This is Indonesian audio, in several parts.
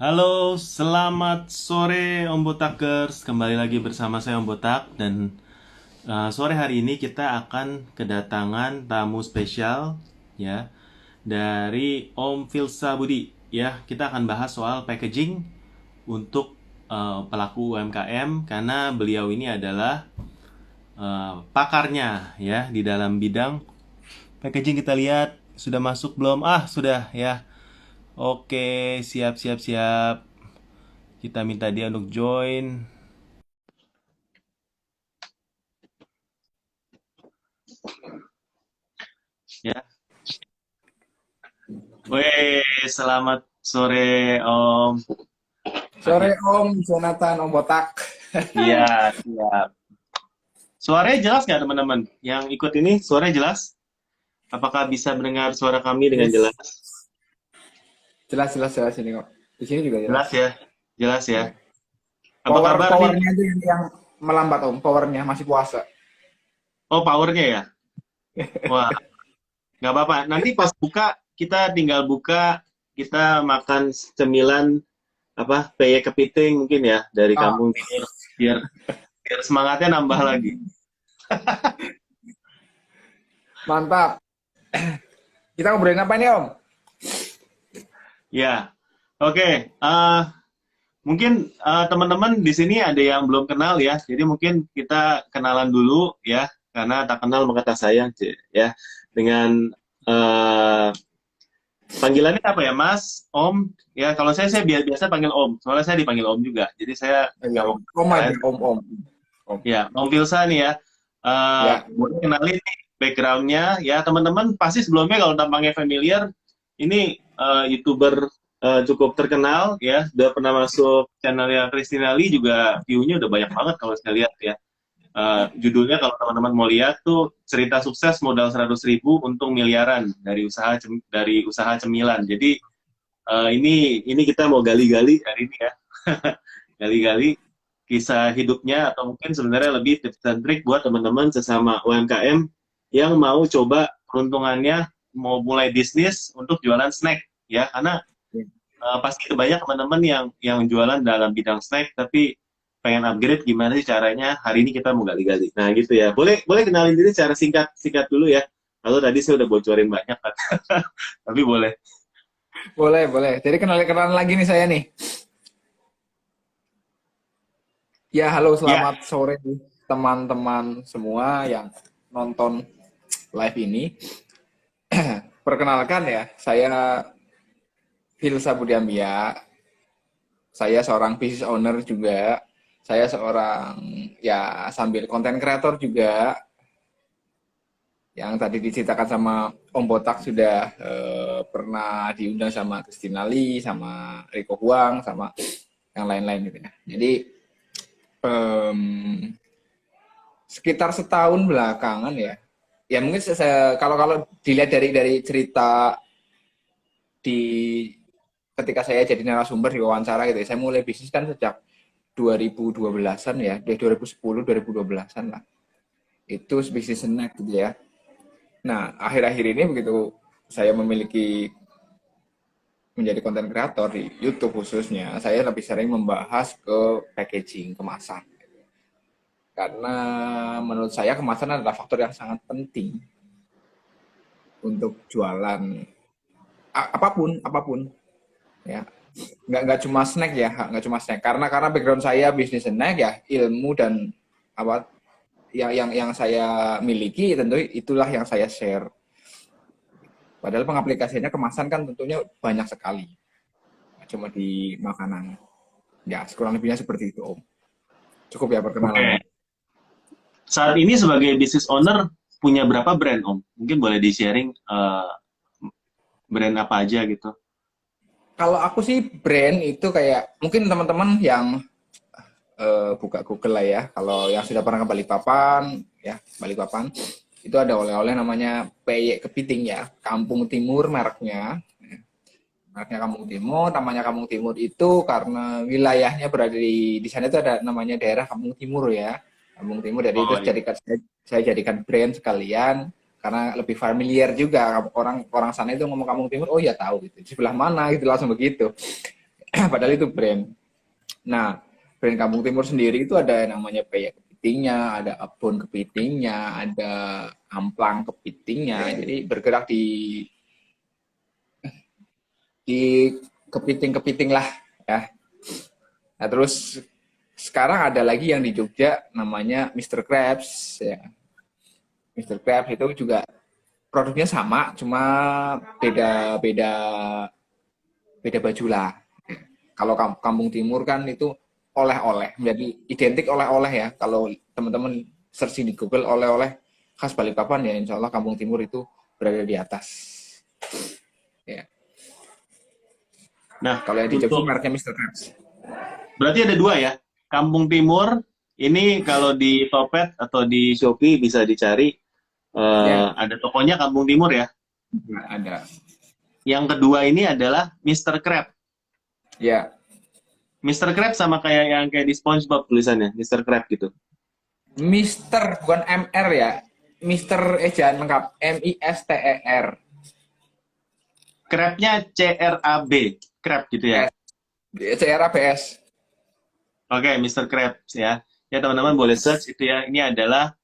Halo, selamat sore Om Botakers. Kembali lagi bersama saya Om Botak dan sore hari ini kita akan kedatangan tamu spesial ya dari Om Filsa Budi ya. Kita akan bahas soal packaging untuk pelaku UMKM karena beliau ini adalah pakarnya ya di dalam bidang packaging. Kita lihat sudah masuk belum? Ah, sudah ya. Oke, siap siap siap. Kita minta dia untuk join. Ya. Weh, selamat sore Om. Sore Akhir. Om Jonathan, Om Botak. Iya, siap. Suaranya jelas nggak teman-teman? Yang ikut ini suaranya jelas? Apakah bisa mendengar suara kami dengan jelas? Yes. Jelas, jelas, jelas ini kok. Di sini juga jelas. Jelas ya, jelas ya. Ya. Apa kabar nih? Powernya itu yang melambat Om. Powernya masih puasa. Oh, powernya ya? Wah, nggak apa-apa. Nanti pas buka, kita tinggal buka, kita makan cemilan apa? Peye kepiting mungkin ya dari Ah, Kampung Timur biar biar semangatnya nambah lagi. mantap. Kita ngobrolin apa nih Om? Ya, oke. Mungkin teman-teman di sini ada yang belum kenal ya, jadi mungkin kita kenalan dulu ya, karena tak kenal maka tak sayang, ya. Dengan uh, panggilannya apa ya, Mas, Om? Ya, kalau saya biasa panggil Om, soalnya saya dipanggil Om juga, jadi saya Ya, nggak mau Om. Om kalian. aja, Om, Om. Om. Ya, Om Filsa nih ya. Ya. Boleh kenalin nih backgroundnya ya teman-teman pasti sebelumnya kalau tampangnya familiar ini YouTuber cukup terkenal ya, udah pernah masuk channelnya Christina Lee juga view-nya udah banyak banget kalau saya lihat ya. Judulnya kalau teman-teman mau lihat tuh cerita sukses modal 100.000 untung miliaran dari usaha cemilan. Jadi ini kita mau gali-gali hari ini ya, gali-gali kisah hidupnya atau mungkin sebenarnya lebih tips dan trik buat teman-teman sesama UMKM yang mau coba peruntungannya mau mulai bisnis untuk jualan snack ya karena pasti banyak teman-teman yang jualan dalam bidang snack tapi pengen upgrade gimana sih caranya hari ini kita mau gali-gali nah gitu ya boleh boleh kenalin diri secara singkat singkat dulu ya kalau tadi saya udah bocorin banyak kan tapi boleh. Boleh, boleh. Jadi kenalan lagi nih saya nih. Ya, halo, Ya. selamat sore teman-teman semua yang nonton live ini. Perkenalkan ya, saya Filsa Budiambia. Saya seorang business owner juga. Saya seorang ya sambil konten kreator juga. Yang tadi diceritakan sama Om Botak sudah pernah diundang sama Christina Lee, sama Rico Huang, sama yang lain-lain gitu ya. Jadi em, sekitar setahun belakangan ya. Ya mungkin kalau kalau dilihat dari cerita di ketika saya jadi narasumber di wawancara gitu ya, saya mulai bisnis kan sejak 2012-an ya, dari 2010 2012-an lah. Itu bisnis snack gitu ya. Nah, akhir-akhir ini begitu saya memiliki menjadi konten kreator di YouTube khususnya, saya lebih sering membahas ke packaging, kemasan. Karena menurut saya kemasan adalah faktor yang sangat penting untuk jualan apapun, apapun ya. Nggak cuma snack ya, nggak cuma snack. Karena background saya bisnis snack ya, ilmu dan apa yang saya miliki tentu itulah yang saya share. Padahal pengaplikasiannya kemasan kan tentunya banyak sekali. Nggak cuma di makanan. Ya, kurang lebihnya seperti itu, Om. Cukup ya Oke. perkenalannya. Saat ini sebagai business owner punya berapa brand Om? Mungkin boleh di-sharing brand apa aja gitu. Kalau aku sih brand itu kayak mungkin teman-teman yang buka Google lah ya. Kalau yang sudah pernah ke Balikpapan, ya Balikpapan, itu ada oleh-oleh namanya peyek kepiting ya. Kampung Timur mereknya. Mereknya Kampung Timur, namanya Kampung Timur itu karena wilayahnya berada di sana itu ada namanya daerah Kampung Timur ya. Kampung Timur jadi itu Oh iya. saya jadikan brand sekalian karena lebih familiar juga orang orang sana itu ngomong Kampung Timur, oh ya tahu gitu. Di sebelah mana gitu langsung begitu. Padahal itu brand. Nah, brand Kampung Timur sendiri itu ada namanya peyek kepitingnya, ada abon kepitingnya, ada amplang kepitingnya. Jadi bergerak di kepiting-kepiting lah ya. Nah, terus sekarang ada lagi yang di Jogja namanya Mister Krabs ya. Mister Krabs itu juga produknya sama, cuma beda beda beda baju lah. Kalau Kampung Timur kan itu oleh-oleh, menjadi identik oleh-oleh ya. Kalau teman-teman searching di Google oleh-oleh khas Balikpapan ya, insya Allah Kampung Timur itu berada di atas. Ya. Nah, Kalau yang di Jogja mereknya Mister Krabs. berarti ada dua ya. Kampung Timur, ini kalau di Topet atau di Shopee bisa dicari, Ya, ada tokonya Kampung Timur ya. ada. Yang kedua ini adalah Mister Crab. Ya, Mister Crab sama kayak yang kayak di SpongeBob tulisannya, Mister Crab gitu. Mister bukan MR ya. Mister ejaan lengkap MISTER. Crabnya CRAB, Crab gitu ya. CRABS. Oke, Mister Crab ya. Ya teman-teman boleh search itu ya. Ini adalah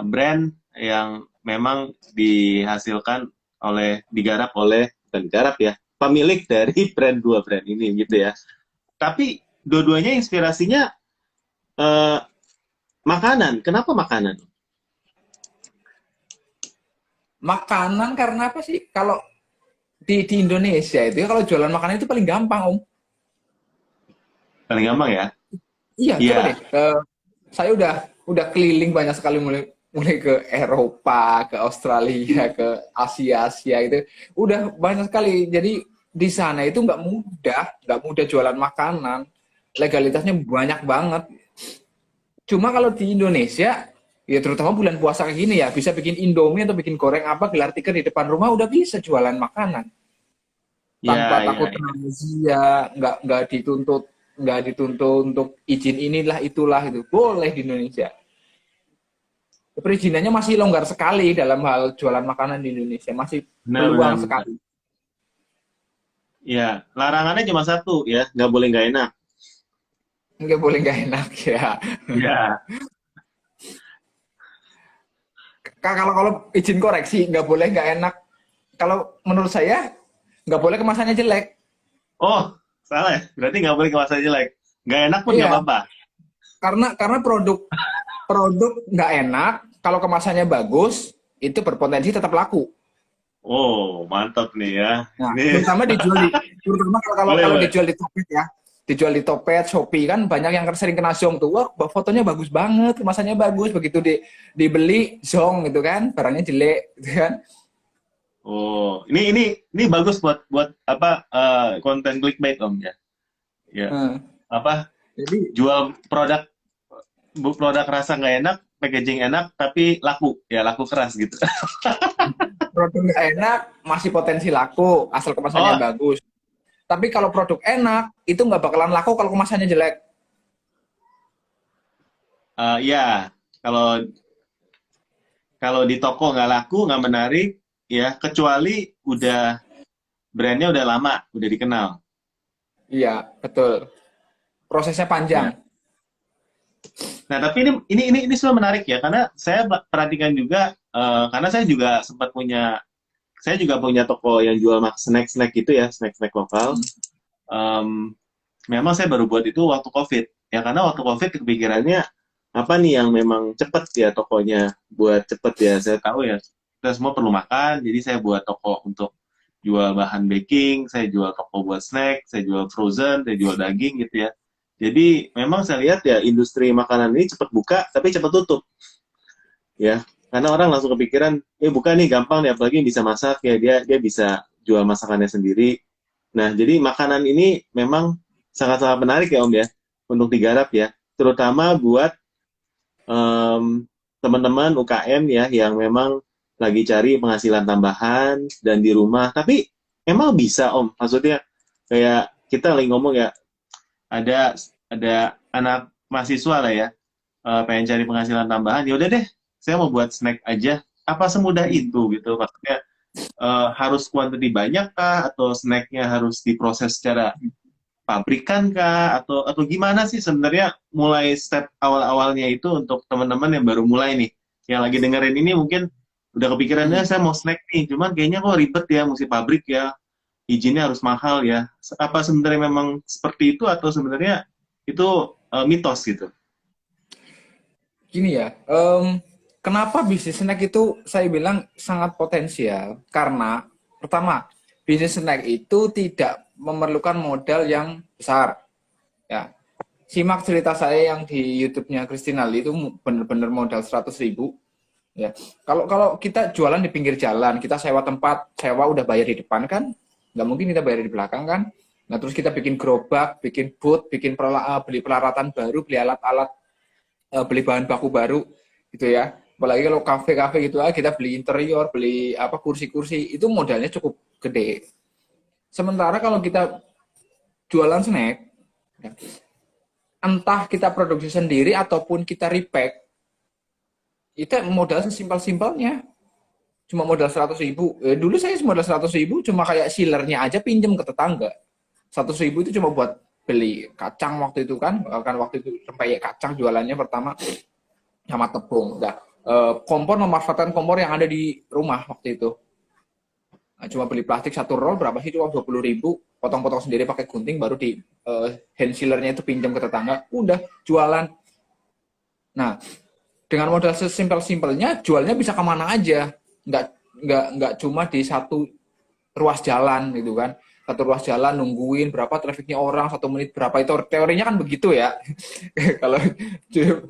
brand yang memang dihasilkan digarap oleh, bukan digarap ya, pemilik dari dua brand ini gitu ya. Tapi dua-duanya inspirasinya makanan. Kenapa makanan? Makanan karena apa sih? Kalau di Indonesia itu ya, kalau jualan makanan itu paling gampang, Om. Paling gampang ya? Iya, Iya. coba deh. Saya udah keliling banyak sekali mulai ke Eropa, ke Australia, ke Asia itu. Udah banyak sekali. Jadi di sana itu nggak mudah jualan makanan. Legalitasnya banyak banget. Cuma kalau di Indonesia, ya terutama bulan puasa kayak gini ya, bisa bikin Indomie atau bikin goreng apa, gelar tikar di depan rumah udah bisa jualan makanan. Tanpa Ya, ya, takut ya. razia, nggak dituntut untuk izin inilah itulah itu boleh di Indonesia. Perizinannya masih longgar sekali dalam hal jualan makanan di Indonesia, masih Benar, benar, peluang benar. sekali. Ya, larangannya cuma satu ya, nggak boleh nggak enak. Nggak boleh nggak enak ya. Ya. Kalau izin koreksi nggak boleh nggak enak. Kalau menurut saya nggak boleh kemasannya jelek. Oh, salah ya. Berarti nggak boleh kemasan jelek. Nggak enak pun nggak Iya, apa-apa. karena produk produk nggak enak, kalau kemasannya bagus itu berpotensi tetap laku. Oh, mantap nih ya. Nah, Ini terutama kalau boleh, kalau boleh. dijual di Topet ya. Dijual di Topet, Shopee kan banyak yang sering kena zong tuh. Wah, fotonya bagus banget, kemasannya bagus, begitu dibeli zong gitu kan, barangnya jelek gitu kan. Oh, ini bagus buat apa konten clickbait Om ya. Ya. Nah, Apa jadi jual produk rasa nggak enak, packaging enak tapi laku. Ya, laku keras gitu. produk nggak enak masih potensi laku asal kemasannya Oh, bagus. Tapi kalau produk enak itu nggak bakalan laku kalau kemasannya jelek. ya. Kalau kalau di toko nggak laku, nggak menarik, ya kecuali brandnya udah lama, udah dikenal. Iya, betul. Prosesnya panjang. Ya. Nah, tapi ini semua menarik ya, karena saya perhatikan juga, karena saya juga punya toko yang jual snack-snack gitu ya, snack-snack lokal. Em, Memang saya baru buat itu waktu COVID, ya karena waktu COVID kepikirannya apa nih yang memang cepet ya tokonya, buat cepet ya. Saya tahu ya, kita semua perlu makan, jadi saya buat toko untuk jual bahan baking, saya jual toko buat snack, saya jual frozen, saya jual daging gitu ya. Jadi memang saya lihat ya industri makanan ini cepat buka tapi cepat tutup ya. Karena orang langsung kepikiran, buka nih gampang nih apalagi yang bisa masak ya dia bisa jual masakannya sendiri. Nah, jadi makanan ini memang sangat-sangat menarik ya Om ya untuk digarap ya, terutama buat teman-teman UKM ya yang memang lagi cari penghasilan tambahan dan di rumah. Tapi emang bisa Om, maksudnya kayak kita lagi ngomong ya, ada anak mahasiswa lah ya, pengen cari penghasilan tambahan, ya udah deh saya mau buat snack aja. Apa semudah itu gitu? Maksudnya harus kuantiti banyak kah atau snacknya harus diproses secara pabrikan kah atau gimana sih sebenarnya mulai step awal-awalnya itu untuk teman-teman yang baru mulai nih, yang lagi dengerin ini mungkin udah kepikirannya saya mau snack nih, cuman kayaknya kok ribet ya, mesti pabrik ya, izinnya harus mahal ya. Apa sebenarnya memang seperti itu atau sebenarnya itu mitos gitu? Gini ya, kenapa bisnis snack itu saya bilang sangat potensial? Karena pertama, bisnis snack itu tidak memerlukan modal yang besar. Ya, simak cerita saya yang di YouTube-nya Christina Lee itu benar-benar modal 100.000. Ya, kalau kita jualan di pinggir jalan, kita sewa tempat, sewa udah bayar di depan kan, nggak mungkin kita bayar di belakang kan. Nah terus kita bikin gerobak, bikin booth, beli peralatan baru, beli alat-alat, beli bahan baku baru gitu ya. Apalagi kalau kafe-kafe gitu kita beli interior, beli apa kursi-kursi, itu modalnya cukup gede. Sementara kalau kita jualan snack, ya, entah kita produksi sendiri ataupun kita repack, itu modal sesimpel-simpelnya. Cuma modal 100.000. Dulu saya modal 100.000 cuma kayak sealernya aja pinjem ke tetangga. 100.000 itu cuma buat beli kacang waktu itu kan waktu itu sampai kacang jualannya pertama sama tepung. Nah, kompor memanfaatkan kompor yang ada di rumah waktu itu. Nah, cuma beli plastik satu roll berapa sih, cuma 20.000, potong-potong sendiri pakai gunting, baru di hand sealernya itu pinjam ke tetangga, udah jualan. Nah, dengan modal sesimpel-simpelnya jualnya bisa kemana aja, nggak cuma di satu ruas jalan gitu kan, satu ruas jalan nungguin berapa trafiknya orang 1 menit berapa, itu teorinya kan begitu ya. Kalau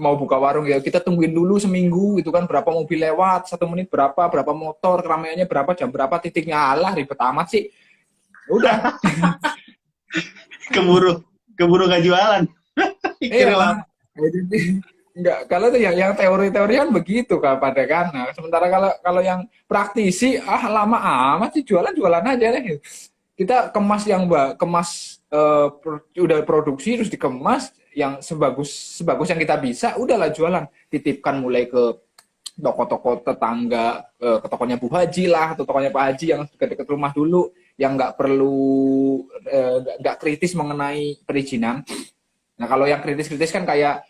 mau buka warung ya kita tungguin dulu seminggu gitu kan, berapa mobil lewat 1 menit berapa motor, keramaiannya berapa, jam berapa, titiknya, alah ribet amat sih, udah. keburu nggak jualan. Pikir Iya, enggak, kalau itu yang teori-teori kan begitu kan pada kan. Nah, sementara kalau yang praktisi lama amat sih, jualan aja deh. Kita kemas udah produksi terus dikemas yang sebagus yang kita bisa, udahlah jualan, titipkan mulai ke toko-toko tetangga, ke tokonya Bu Haji lah atau tokonya Pak Haji yang dekat-dekat rumah dulu, yang nggak kritis mengenai perizinan. Nah kalau yang kritis-kritis kan kayak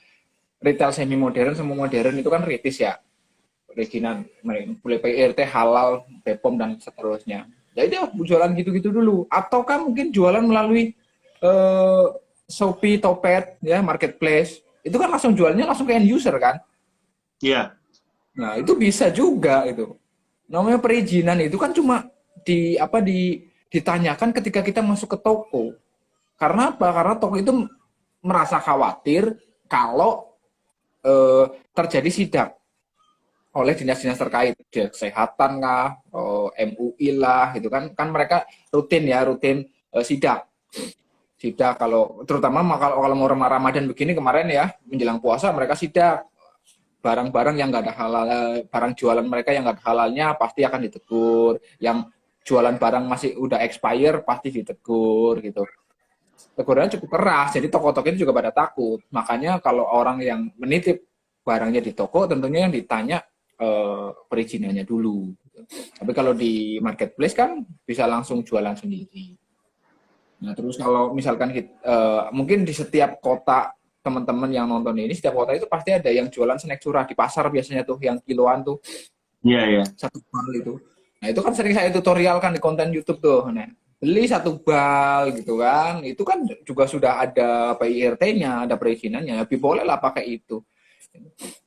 retail semi modern, semua modern itu kan kritis ya, perizinan mulai PRT, halal, BPOM dan seterusnya. Jadi dia jualan gitu-gitu dulu, atau kan mungkin jualan melalui Shopee, Topet, ya marketplace. Itu kan langsung jualnya langsung ke end user kan? Iya. Nah itu bisa juga itu. Namanya perizinan itu kan cuma ditanyakan ketika kita masuk ke toko. Karena apa? Karena toko itu merasa khawatir kalau terjadi sidak oleh dinas-dinas terkait, kesehatan lah, MUI lah, gitu kan mereka rutin sidak kalau terutama kalau mau Ramadan begini kemarin ya, menjelang puasa mereka sidak barang-barang yang nggak ada halal, barang jualan mereka yang nggak ada halalnya pasti akan ditegur, yang jualan barang masih udah expire pasti ditegur gitu. Tegurannya cukup keras, jadi toko-toko itu juga pada takut. Makanya kalau orang yang menitip barangnya di toko, tentunya yang ditanya perizinannya dulu. Tapi kalau di marketplace kan bisa langsung jualan sendiri. Nah terus kalau misalkan mungkin di setiap kota, teman-teman yang nonton ini, setiap kota itu pasti ada yang jualan snack curah di pasar biasanya tuh, yang kiloan tuh. Iya, iya. Satu bal itu. Nah itu kan sering saya tutorial kan di konten YouTube tuh. Nah, beli satu bal gitu kan, itu kan juga sudah ada PIRT-nya, ada perizinannya, lebih boleh lah pakai itu.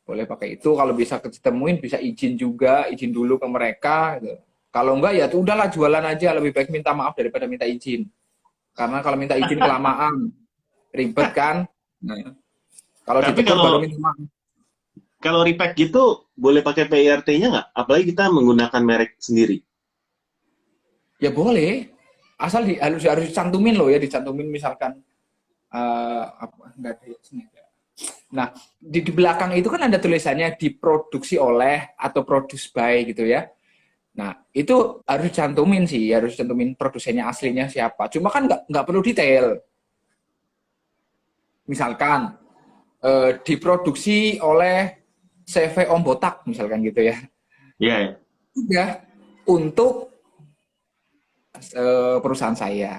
Boleh pakai itu, kalau bisa ketemuin bisa izin juga, izin dulu ke mereka gitu. Kalau enggak ya tuh udahlah jualan aja, lebih baik minta maaf daripada minta izin. Karena kalau minta izin kelamaan, ribet kan. Nah, kalau Tapi ditegur baru minta maaf. kalau repack gitu boleh pakai PIRT-nya nggak? Apalagi kita menggunakan merek sendiri. Ya boleh, asal harus dicantumin loh ya, dicantumin misalkan enggak ada snack. Nah, di belakang itu kan ada tulisannya diproduksi oleh atau produce by gitu ya. Nah, itu harus cantumin sih, harus cantumin produsennya aslinya siapa. Cuma kan nggak perlu detail. Misalkan diproduksi oleh CV Om Botak, misalkan gitu ya. Iya, ya. Udah, untuk perusahaan saya.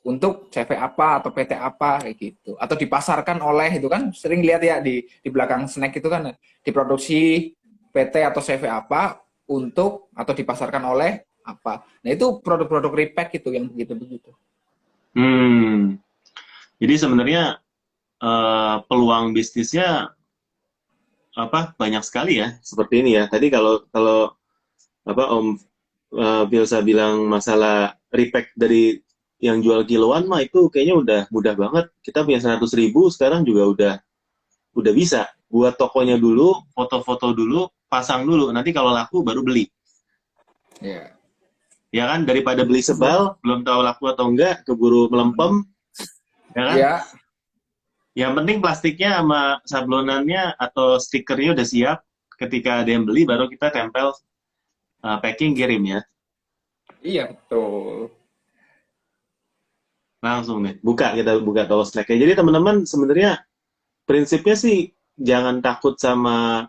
untuk CV apa atau PT apa kayak gitu, atau dipasarkan oleh, itu kan sering lihat ya di belakang snack itu kan diproduksi PT atau CV apa untuk atau dipasarkan oleh apa. Nah itu produk-produk repack itu yang begitu-begitu. Hmm. Jadi sebenarnya peluang bisnisnya apa banyak sekali ya seperti ini ya. Tadi kalau kalau apa Om Bilsa bilang masalah repack dari yang jual kiloan mah itu kayaknya udah mudah banget. Kita punya 100.000 sekarang juga udah bisa. Buat tokonya dulu, foto-foto dulu, pasang dulu. Nanti kalau laku baru beli. Ya. Ya kan daripada beli sebal, belum tahu laku atau enggak, keburu melempem, ya kan? Ya, Yang penting plastiknya sama sablonannya atau stikernya udah siap. Ketika ada yang beli, baru kita tempel packing kirim ya. iya betul. Langsung nih, kita buka toko snacknya. Jadi teman-teman sebenarnya prinsipnya sih jangan takut sama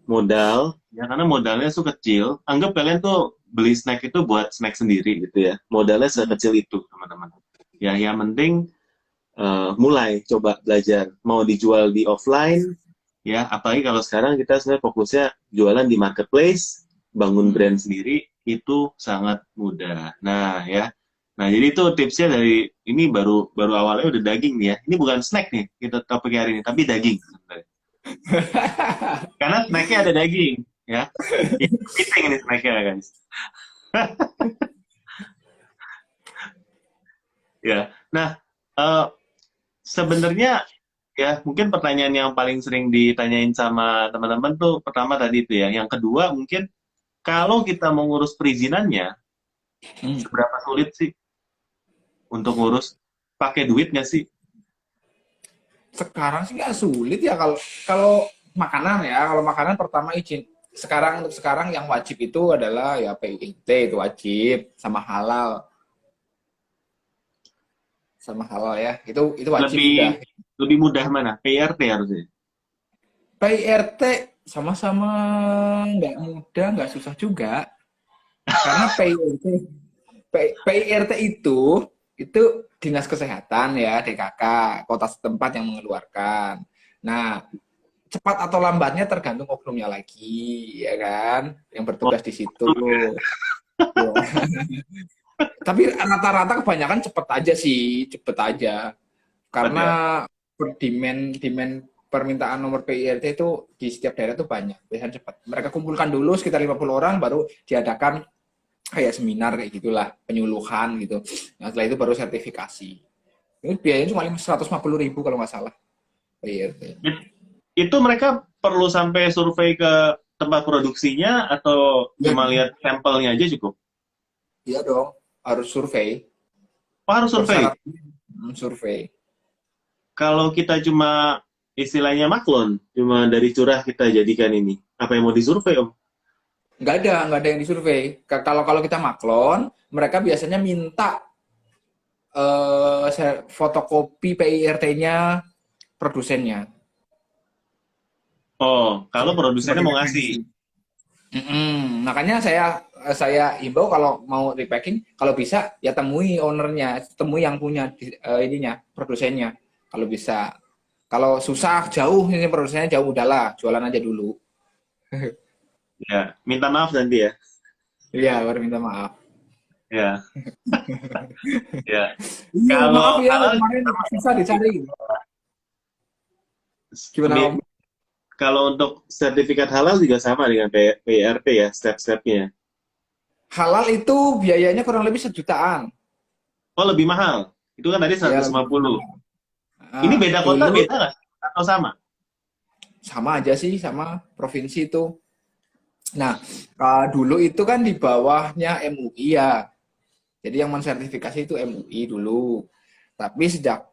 modal, ya karena modalnya tuh kecil. Anggap kalian tuh beli snack itu buat snack sendiri gitu ya. Modalnya sekecil itu teman-teman. Ya yang penting mulai coba belajar. Mau dijual di offline, ya apalagi kalau sekarang kita sebenarnya fokusnya jualan di marketplace, bangun brand sendiri itu sangat mudah. Nah ya, nah jadi itu tipsnya dari ini baru baru awalnya udah daging nih ya. Ini bukan snack nih kita topik hari ini, tapi daging sebenarnya. Karena snacknya ada daging ya. Ini kepiting ini snacknya guys. Ya, nah sebenarnya ya mungkin pertanyaan yang paling sering ditanyain sama teman-teman tuh pertama tadi itu ya. Yang kedua mungkin kalau kita mau ngurus perizinannya, seberapa sulit sih untuk ngurus? Pakai duit nggak sih? Sekarang sih nggak sulit ya, kalau kalau makanan ya, kalau makanan pertama izin. Sekarang, untuk sekarang yang wajib itu adalah ya PIT, itu wajib, sama halal ya, itu wajib sudah. Lebih lebih mudah mana? PRT harusnya. PIRT sama-sama nggak mudah, nggak susah juga, karena PIRT itu dinas kesehatan ya, DKK kota setempat yang mengeluarkan. Nah, cepat atau lambatnya tergantung oknumnya lagi, ya kan, yang bertugas di situ. Ya. Tapi rata-rata kebanyakan cepet aja sih, cepet aja. Cepat Karena ya. demand permintaan nomor PIRT itu di setiap daerah itu banyak, biasanya cepat. Mereka kumpulkan dulu sekitar 50 orang, baru diadakan kayak seminar kayak gitulah, penyuluhan gitu. Nah, setelah itu baru sertifikasi. Ini biayanya cuma 150.000 kalau nggak salah, PIRT. Itu mereka perlu sampai survei ke tempat produksinya atau Ya, cuma lihat sampelnya aja cukup? iya dong, harus survei. Oh, harus survei. Persyarat survei. Kalau kita cuma istilahnya maklon, cuma dari curah kita jadikan ini. Apa yang mau disurvei, Om? Nggak ada yang disurvei. Kalau kalau kita maklon, mereka biasanya minta fotokopi PIRT-nya produsennya Oh, kalau produsennya sebagai mau ngasih. referensi. Makanya saya himbau kalau mau repacking, kalau bisa ya temui ownernya, temui yang punya ininya, produsennya. Kalau bisa. Kalau susah jauh ini produsennya jauh, udahlah jualan aja dulu. Ya, minta maaf nanti ya. Iya, baru minta maaf. Ya, ya. Iya, Kalau maaf ya halal kemarin susah dicari. Gimana Om? kalau untuk sertifikat halal juga sama dengan PRT ya, step-stepnya. Halal itu biayanya kurang lebih 1 jutaan. Oh, lebih mahal. Itu kan tadi Ya, 150. Ini nah, beda kota dulu beda nggak? Atau sama? sama aja sih, sama provinsi itu. Nah, dulu itu kan di bawahnya MUI ya. Jadi yang mensertifikasi itu MUI dulu. Tapi sejak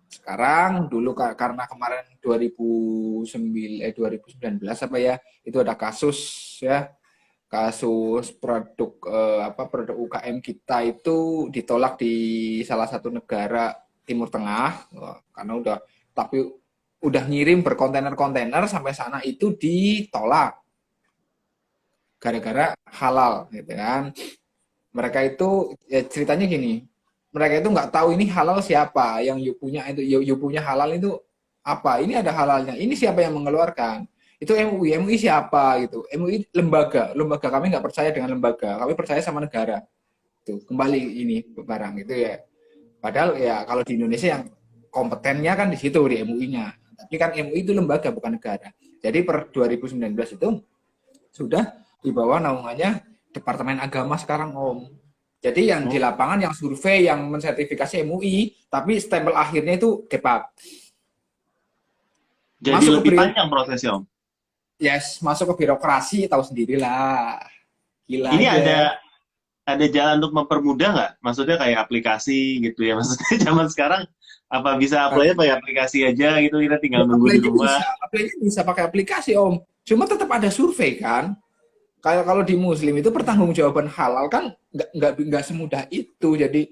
sekarang, dulu karena kemarin 2019 apa ya, itu ada kasus ya, kasus produk produk UKM kita itu ditolak di salah satu negara Timur Tengah. Karena udah ngirim berkontainer-kontainer sampai sana itu ditolak gara-gara halal gitu kan. Mereka itu ya ceritanya gini, mereka itu nggak tahu ini halal siapa, yang you punya itu you punya halal itu apa, ini ada halalnya, ini siapa yang mengeluarkan, itu MUI siapa gitu, MUI lembaga kami nggak percaya dengan lembaga, kami percaya sama negara, tuh kembali ini barang itu ya, padahal ya kalau di Indonesia yang kompetennya kan di situ di MUI-nya, tapi kan MUI itu lembaga bukan negara, jadi per 2019 itu sudah di bawah naungannya Departemen Agama sekarang Om. Jadi yang di Oh, lapangan yang survei yang mensertifikasi MUI, tapi stempel akhirnya itu Depak. jadi Masuk lebih ke panjang prosesnya, Om. masuk ke birokrasi tahu sendirilah. Gila Ini aja. ada jalan untuk mempermudah nggak? Maksudnya kayak aplikasi gitu ya. Maksudnya zaman sekarang apa bisa apply pakai aplikasi aja gitu, kita tinggal nunggu di rumah. Apply-nya bisa pakai aplikasi Om. Cuma tetap ada survei kan. Kayak kalau di Muslim itu pertanggungjawaban halal kan nggak semudah itu. Jadi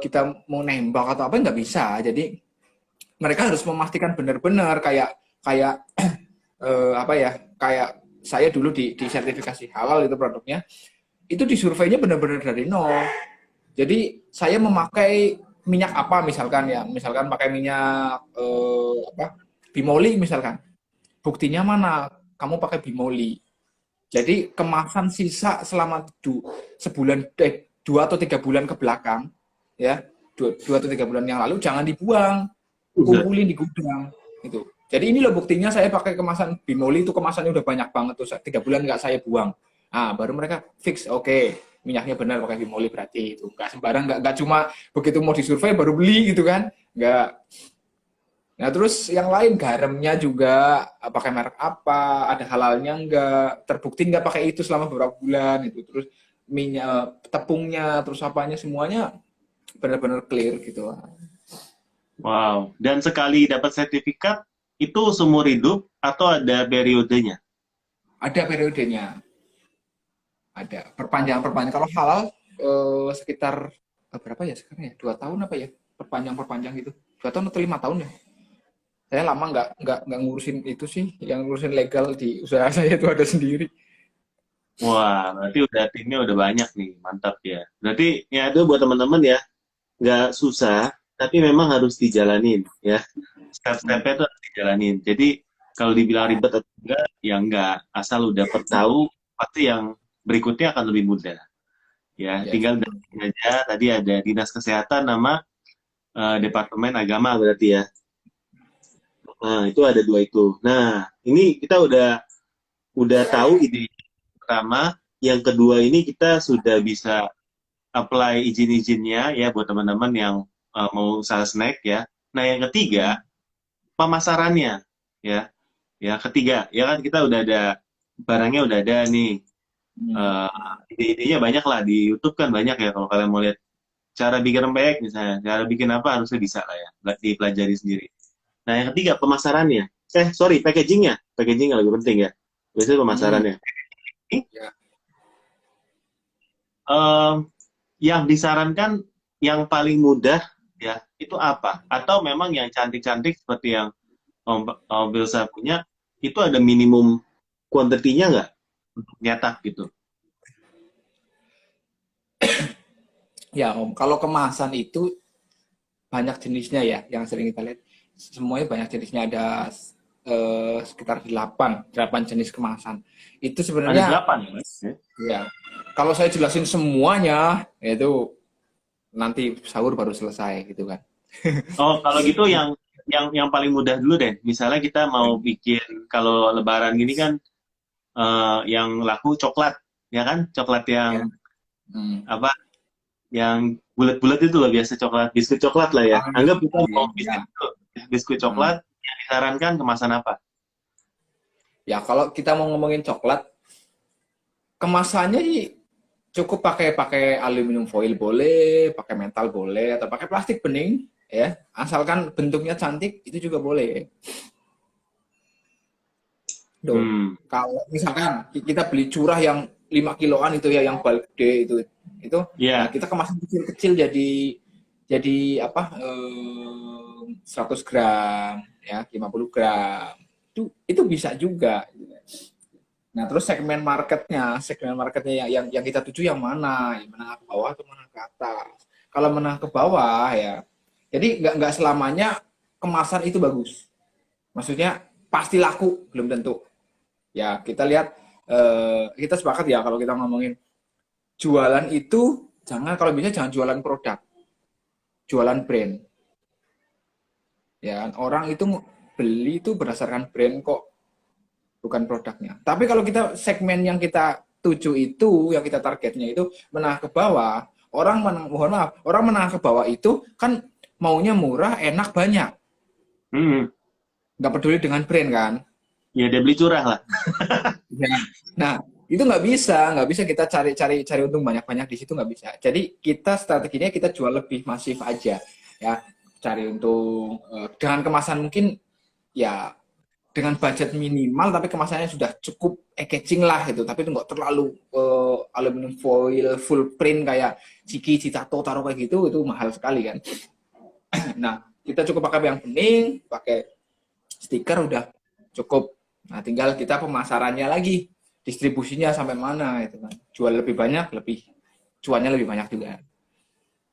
kita mau nembak atau apa nggak bisa. Jadi mereka harus memastikan benar-benar kayak kayak apa ya, kayak saya dulu di sertifikasi halal itu produknya, itu di surveinya benar-benar dari nol. Jadi saya memakai minyak apa misalkan ya, misalkan pakai minyak apa, bimoli misalkan. Buktinya mana? Kamu pakai bimoli. Jadi kemasan sisa selama sebulan, 2 atau 3 bulan ke belakang, ya, 2 atau 3 bulan yang lalu jangan dibuang, Udah. kumpulin di gudang itu. Jadi ini loh buktinya saya pakai kemasan bimoli, itu kemasannya udah banyak banget tuh, 3 bulan nggak saya buang. Ah baru mereka fix, oke, minyaknya benar pakai bimoli berarti itu nggak sembarang, nggak cuma begitu mau disurvei baru beli gitu kan, nggak. Nah terus yang lain garamnya juga pakai merek apa, ada halalnya nggak, terbukti nggak pakai itu selama beberapa bulan itu. Terus minyak tepungnya, terus apanya semuanya benar-benar clear gitu. Wow. Dan sekali dapat sertifikat itu seumur hidup atau ada periodenya? Ada periodenya, ada perpanjangan. Kalau halal sekitar berapa ya sekarang ya? 2 tahun apa ya? Perpanjang gitu. 2 tahun atau 5 tahun ya? Saya lama nggak ngurusin itu sih, yang ngurusin legal di usaha saya itu ada sendiri. Wah, berarti udah timnya udah banyak nih, mantap ya. Berarti ya itu buat teman-teman ya, nggak susah, tapi memang harus dijalanin ya. Step-stepnya itu harus dijalanin. Jadi kalau dibilang ribet atau enggak, ya enggak. Asal udah tahu, pasti yang berikutnya akan lebih mudah. Ya, Ya, tinggal datang aja. Tadi ada Dinas Kesehatan nama Departemen Agama berarti ya. Nah, itu ada dua itu. Nah, ini kita udah tahu ide pertama. Yang kedua ini kita sudah bisa apply izin-izinnya ya buat teman-teman yang mau usaha snack ya. Nah, yang ketiga pemasarannya ya. Ya, ketiga ya kan kita udah ada barangnya udah ada nih. Eh, ide-idenya banyak lah di YouTube kan banyak ya kalau kalian mau lihat cara bikin rempeyek misalnya, cara bikin apa harusnya bisa lah ya, dipelajari sendiri. Nah, yang ketiga pemasarannya. Sorry, packagingnya. Packaging yang lebih penting ya. Biasanya hmm, pemasarannya. ya. Em, yang disarankan yang paling mudah ya itu apa? Atau memang yang cantik-cantik seperti yang Om Bilsa punya itu ada minimum kuantitinya nggak untuk nyetak gitu? Ya, Om, kalau kemasan itu banyak jenisnya ya, yang sering kita lihat. Semuanya banyak jenisnya, ada sekitar 8 jenis kemasan. Itu Ada sebenarnya 8 ya, Mas? Ya. ya, kalau saya jelasin semuanya, itu nanti sahur baru selesai gitu kan. Oh, kalau gitu yang paling mudah dulu deh. Misalnya kita mau bikin kalau Lebaran gini kan yang laku coklat, ya kan? Coklat yang Ya. Hmm. apa? Yang bulat-bulat itu loh biasa coklat, biskuit coklat lah ya. Anggap kita mau biskuit Ya. itu, biskuit Hmm. coklat yang disarankan kemasan apa? Ya, kalau kita mau ngomongin coklat, kemasannya sih cukup pakai pakai aluminium foil boleh, pakai metal boleh, atau pakai plastik bening, ya. Asalkan bentuknya cantik, itu juga boleh. Tuh, Hmm, kalau misalkan kita beli curah yang 5 kiloan itu ya, yang bal gede itu, nah ya. kita kemasan kecil-kecil jadi apa, 100 gram, ya 50 gram, itu bisa juga. Nah terus segmen marketnya yang kita tuju yang mana ke bawah atau mana ke atas. kalau menengah ke bawah ya. Jadi nggak selamanya kemasan itu bagus. Maksudnya pasti laku, belum tentu. Ya kita lihat, kita sepakat ya kalau kita ngomongin jualan itu jangan, kalau bisa jangan jualan produk, jualan brand. Ya, orang itu beli itu berdasarkan brand kok, bukan produknya. Tapi kalau kita segmen yang kita tuju itu, yang kita targetnya itu menengah ke bawah, mohon maaf, orang menengah ke bawah itu kan maunya murah, enak, banyak. Nggak peduli dengan brand kan? Ya dia beli curah lah. Ya. Nah, itu nggak bisa kita cari untung banyak-banyak di situ, nggak bisa. Jadi kita strateginya kita jual lebih masif aja, ya, cari untung dengan kemasan mungkin ya dengan budget minimal tapi kemasannya sudah cukup catching lah gitu, tapi itu nggak terlalu aluminium foil full print kayak Ciki, Citato, taruh kayak gitu, itu mahal sekali kan. Nah, kita cukup pakai yang bening, pakai stiker udah cukup. Nah, tinggal kita pemasarannya lagi, distribusinya sampai mana itu kan. Jual lebih banyak, lebih cuannya lebih banyak juga.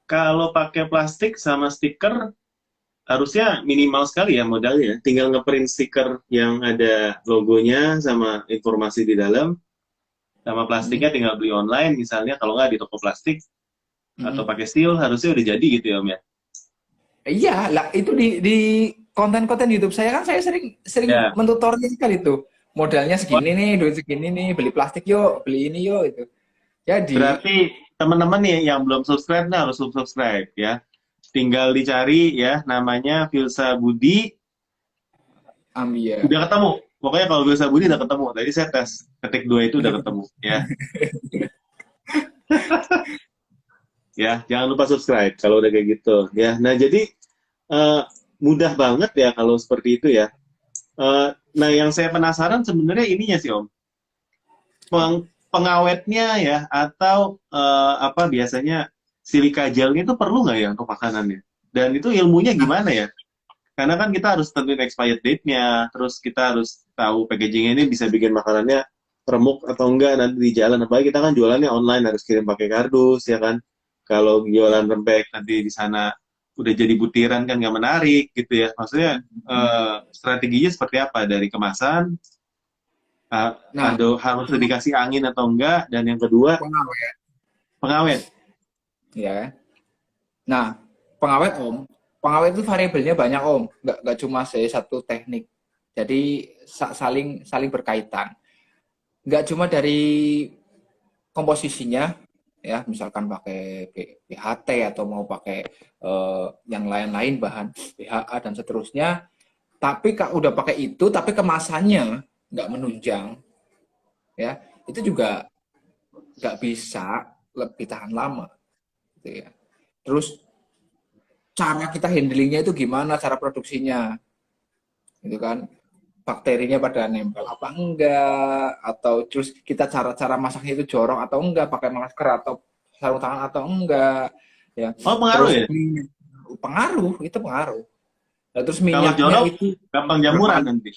Kalau pakai plastik sama stiker harusnya minimal sekali ya modalnya. Tinggal ngeprint stiker yang ada logonya sama informasi di dalam, sama plastiknya tinggal beli online misalnya, kalau nggak di toko plastik atau pakai seal, harusnya udah jadi gitu ya Om ya. Iya lah, itu di konten-konten YouTube saya kan, saya sering Ya. mentutorial kali itu. Modalnya segini nih, duit segini nih, beli plastik yuk, beli ini yuk itu. Jadi Berarti teman-teman nih yang belum subscribe, nah harus subscribe ya. Tinggal dicari ya, namanya Filsa Budi. ambil. Udah ketemu. Pokoknya kalau Filsa Budi udah ketemu. Tadi saya tes, ketik 2 itu udah ketemu ya. Ya, jangan lupa subscribe kalau udah kayak gitu ya. Nah, jadi mudah banget ya kalau seperti itu ya. Nah, yang saya penasaran sebenarnya ininya sih Om. Pengawetnya ya, atau apa biasanya silika gelnya itu perlu nggak ya untuk makanannya? Dan itu ilmunya gimana ya? Karena kan kita harus tentuin expired date-nya, terus kita harus tahu packaging ini bisa bikin makanannya remuk atau enggak nanti di jalan. Apalagi kita kan jualannya online, harus kirim pakai kardus ya kan. Kalau jualan rembek nanti di sana udah jadi butiran kan nggak menarik gitu ya. Maksudnya strateginya seperti apa dari kemasan? Nah, Harus dikasih angin atau enggak? Dan yang kedua, pengawet. pengawet. Ya. Nah, pengawet itu variabelnya banyak Om. Nggak cuma satu teknik. Jadi saling berkaitan. Nggak cuma dari komposisinya, ya misalkan pakai PHT atau mau pakai yang lain-lain bahan BHA dan seterusnya, tapi udah pakai itu tapi kemasannya nggak menunjang, ya itu juga nggak bisa lebih tahan lama gitu ya. Terus cara kita handlingnya itu gimana, cara produksinya gitu kan, bakterinya pada nempel apa enggak, atau terus kita cara masaknya itu jorok atau enggak, pakai masker atau sarung tangan atau enggak ya. Oh, pengaruh Terus ya? pengaruh, itu pengaruh. Nah, terus Kalau minyaknya jorok, itu gampang jamuran berapa. nanti.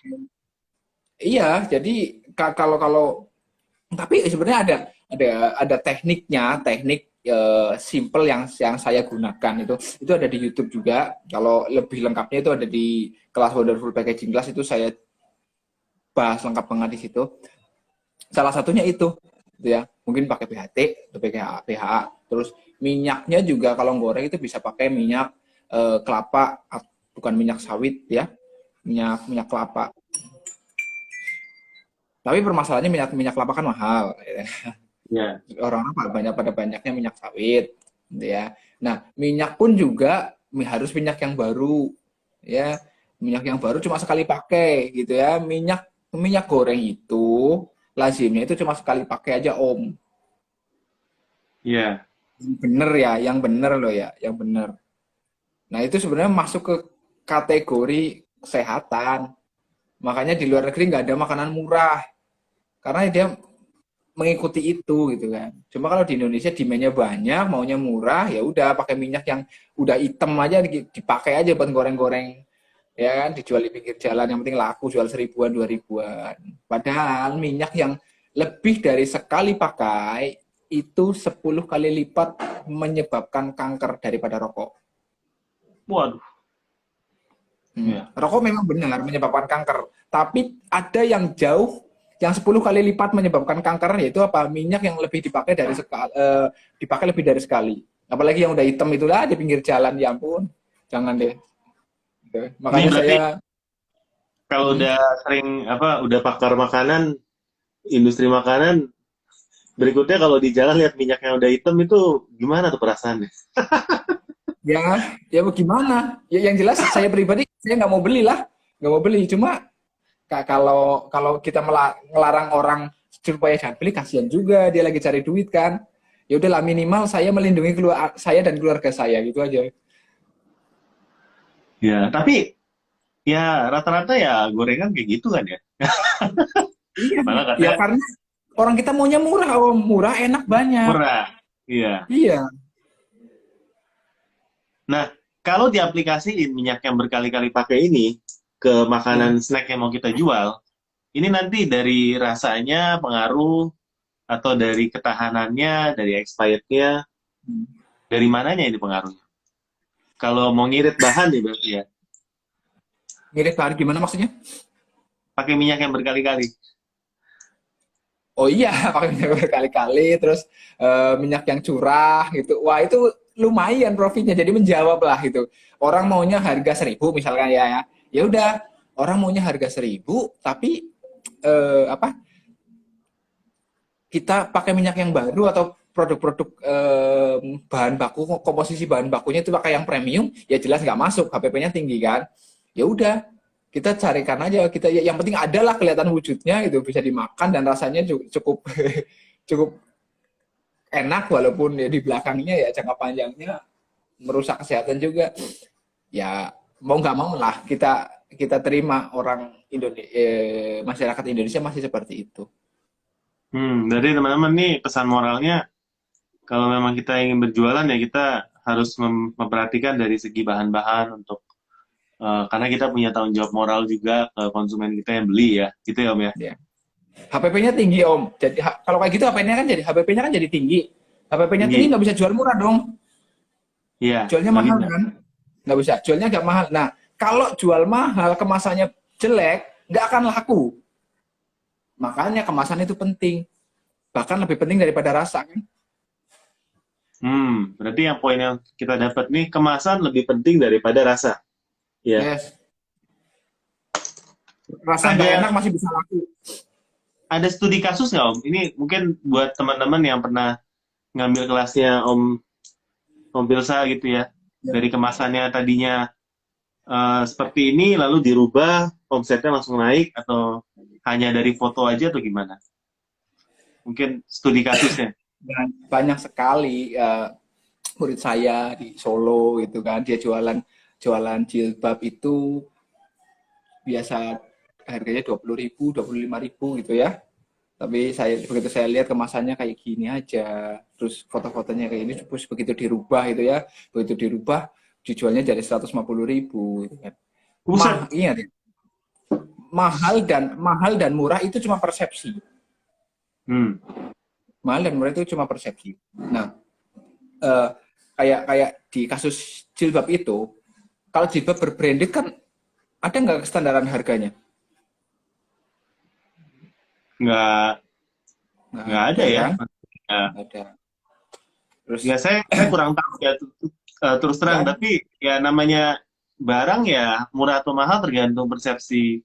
Iya, jadi kalau tapi sebenarnya ada tekniknya, teknik simple yang saya gunakan itu ada di YouTube juga. Kalau lebih lengkapnya itu ada di kelas Wonderful Packaging Class, itu saya bahas lengkap banget di situ. Salah satunya itu ya, mungkin pakai PHT atau PHA. Terus minyaknya juga kalau goreng itu bisa pakai minyak kelapa, bukan minyak sawit ya, minyak kelapa. Tapi permasalahannya minyak kelapa kan mahal. Ya. Orang pada banyaknya minyak sawit, gitu ya. Nah, minyak pun juga harus minyak yang baru, ya. Minyak yang baru cuma sekali pakai, gitu ya. Minyak goreng itu lazimnya itu cuma sekali pakai aja Om. Iya. Bener ya, yang bener loh ya, yang bener. Nah, itu sebenarnya masuk ke kategori kesehatan. Makanya di luar negeri nggak ada makanan murah. Karena dia mengikuti itu gitu kan. Cuma kalau di Indonesia demand-nya banyak, maunya murah, ya udah pakai minyak yang udah hitam aja, dipakai aja buat goreng-goreng. Ya kan, dijual di pinggir jalan, yang penting laku, jual 1.000-an, 2.000-an. Padahal minyak yang lebih dari sekali pakai itu 10 kali lipat menyebabkan kanker daripada rokok. Waduh. Ya. Rokok memang benar menyebabkan kanker, tapi ada yang jauh, yang 10 kali lipat menyebabkan kanker, yaitu apa? Minyak yang lebih dipakai dipakai lebih dari sekali. Apalagi yang udah hitam itulah di pinggir jalan, ya ampun, jangan deh. Gitu. Ini Makanya berarti saya kalau udah sering udah pakar makanan, industri makanan, berikutnya kalau di jalan lihat minyak yang udah hitam itu gimana tuh perasaannya? ya bagaimana? Ya, yang jelas saya pribadi saya nggak mau beli lah, nggak mau beli. Cuma kalau kalau kita melarang orang supaya jangan beli, kasihan juga dia lagi cari duit kan. Ya udahlah, minimal saya melindungi saya dan keluarga saya gitu aja. Ya, tapi ya rata-rata ya gorengan kayak gitu kan ya. Iya, Malah ya katanya karena orang kita maunya murah, Om. Murah, enak, banyak. murah. Iya. Iya. Nah, kalau diaplikasiin minyak yang berkali-kali pakai ini ke Hmm. makanan snack yang mau kita jual, ini nanti dari rasanya pengaruh atau dari ketahanannya, dari expirednya, dari mananya ini pengaruhnya? Kalau mau ngirit bahan nih berarti ya, Mirip hari gimana maksudnya? pakai minyak yang berkali-kali. Oh iya, pakai minyak berkali-kali, terus minyak yang curah gitu. Wah itu lumayan profitnya, jadi menjawab lah gitu. Orang maunya harga 1.000 misalkan ya, ya udah. Orang maunya harga 1.000, tapi apa? Kita pakai minyak yang baru atau produk-produk bahan baku, komposisi bahan bakunya itu pakai yang premium, ya jelas nggak masuk, HPP-nya tinggi kan. Ya udah, kita carikan aja, kita ya, yang penting adalah kelihatan wujudnya gitu, bisa dimakan dan rasanya cukup cukup enak, walaupun ya di belakangnya ya jangka panjangnya merusak kesehatan juga. Ya mau nggak mau lah kita terima orang masyarakat Indonesia masih seperti itu. Berarti teman-teman nih pesan moralnya, kalau memang kita ingin berjualan ya kita harus memperhatikan dari segi bahan-bahan untuk karena kita punya tanggung jawab moral juga ke konsumen kita yang beli ya, gitu ya Om ya. Ya. HPP-nya tinggi Om. Jadi kalau kayak gitu HPP-nya kan jadi tinggi. HPP-nya tinggi Tinggi. nggak bisa jual murah dong. Iya, Jualnya nggak mahal bisa. kan? Nggak bisa. Jualnya nggak mahal. Nah, kalau jual mahal, kemasannya jelek, nggak akan laku. Makanya kemasan itu penting. Bahkan lebih penting daripada rasa kan? Berarti yang poin yang kita dapat nih, kemasan lebih penting daripada rasa. Ya. Yes. Rasa nggak enak Ada masih bisa laku. ada studi kasus nggak Om? Ini mungkin buat teman-teman yang pernah ngambil kelasnya Om Pilsa gitu ya. Ya. Dari kemasannya tadinya seperti ini, lalu dirubah, omsetnya langsung naik, atau hanya dari foto aja atau gimana? Mungkin studi kasusnya. Dan banyak sekali murid saya di Solo gitu kan, dia jualan jualan jilbab itu biasa harganya 20.000, 25.000 gitu ya. Tapi begitu saya lihat kemasannya kayak gini aja, terus foto-fotonya kayak ini, terus begitu dirubah gitu ya, begitu dirubah dijualnya jadi 150.000 gitu kan. Buset. Ingat ya, mahal dan murah itu cuma persepsi. Hmm. Mahal dan murah itu cuma persepsi. Nah, eh, kayak di kasus jilbab itu, kalau jilbab berbranded kan ada nggak kestandaran harganya? Nggak, Nggak nggak ada ada ya. kan? Ya, Nggak ada. Terus ya saya kurang tahu ya terus terang, nggak. tapi ya namanya barang ya murah atau mahal tergantung persepsi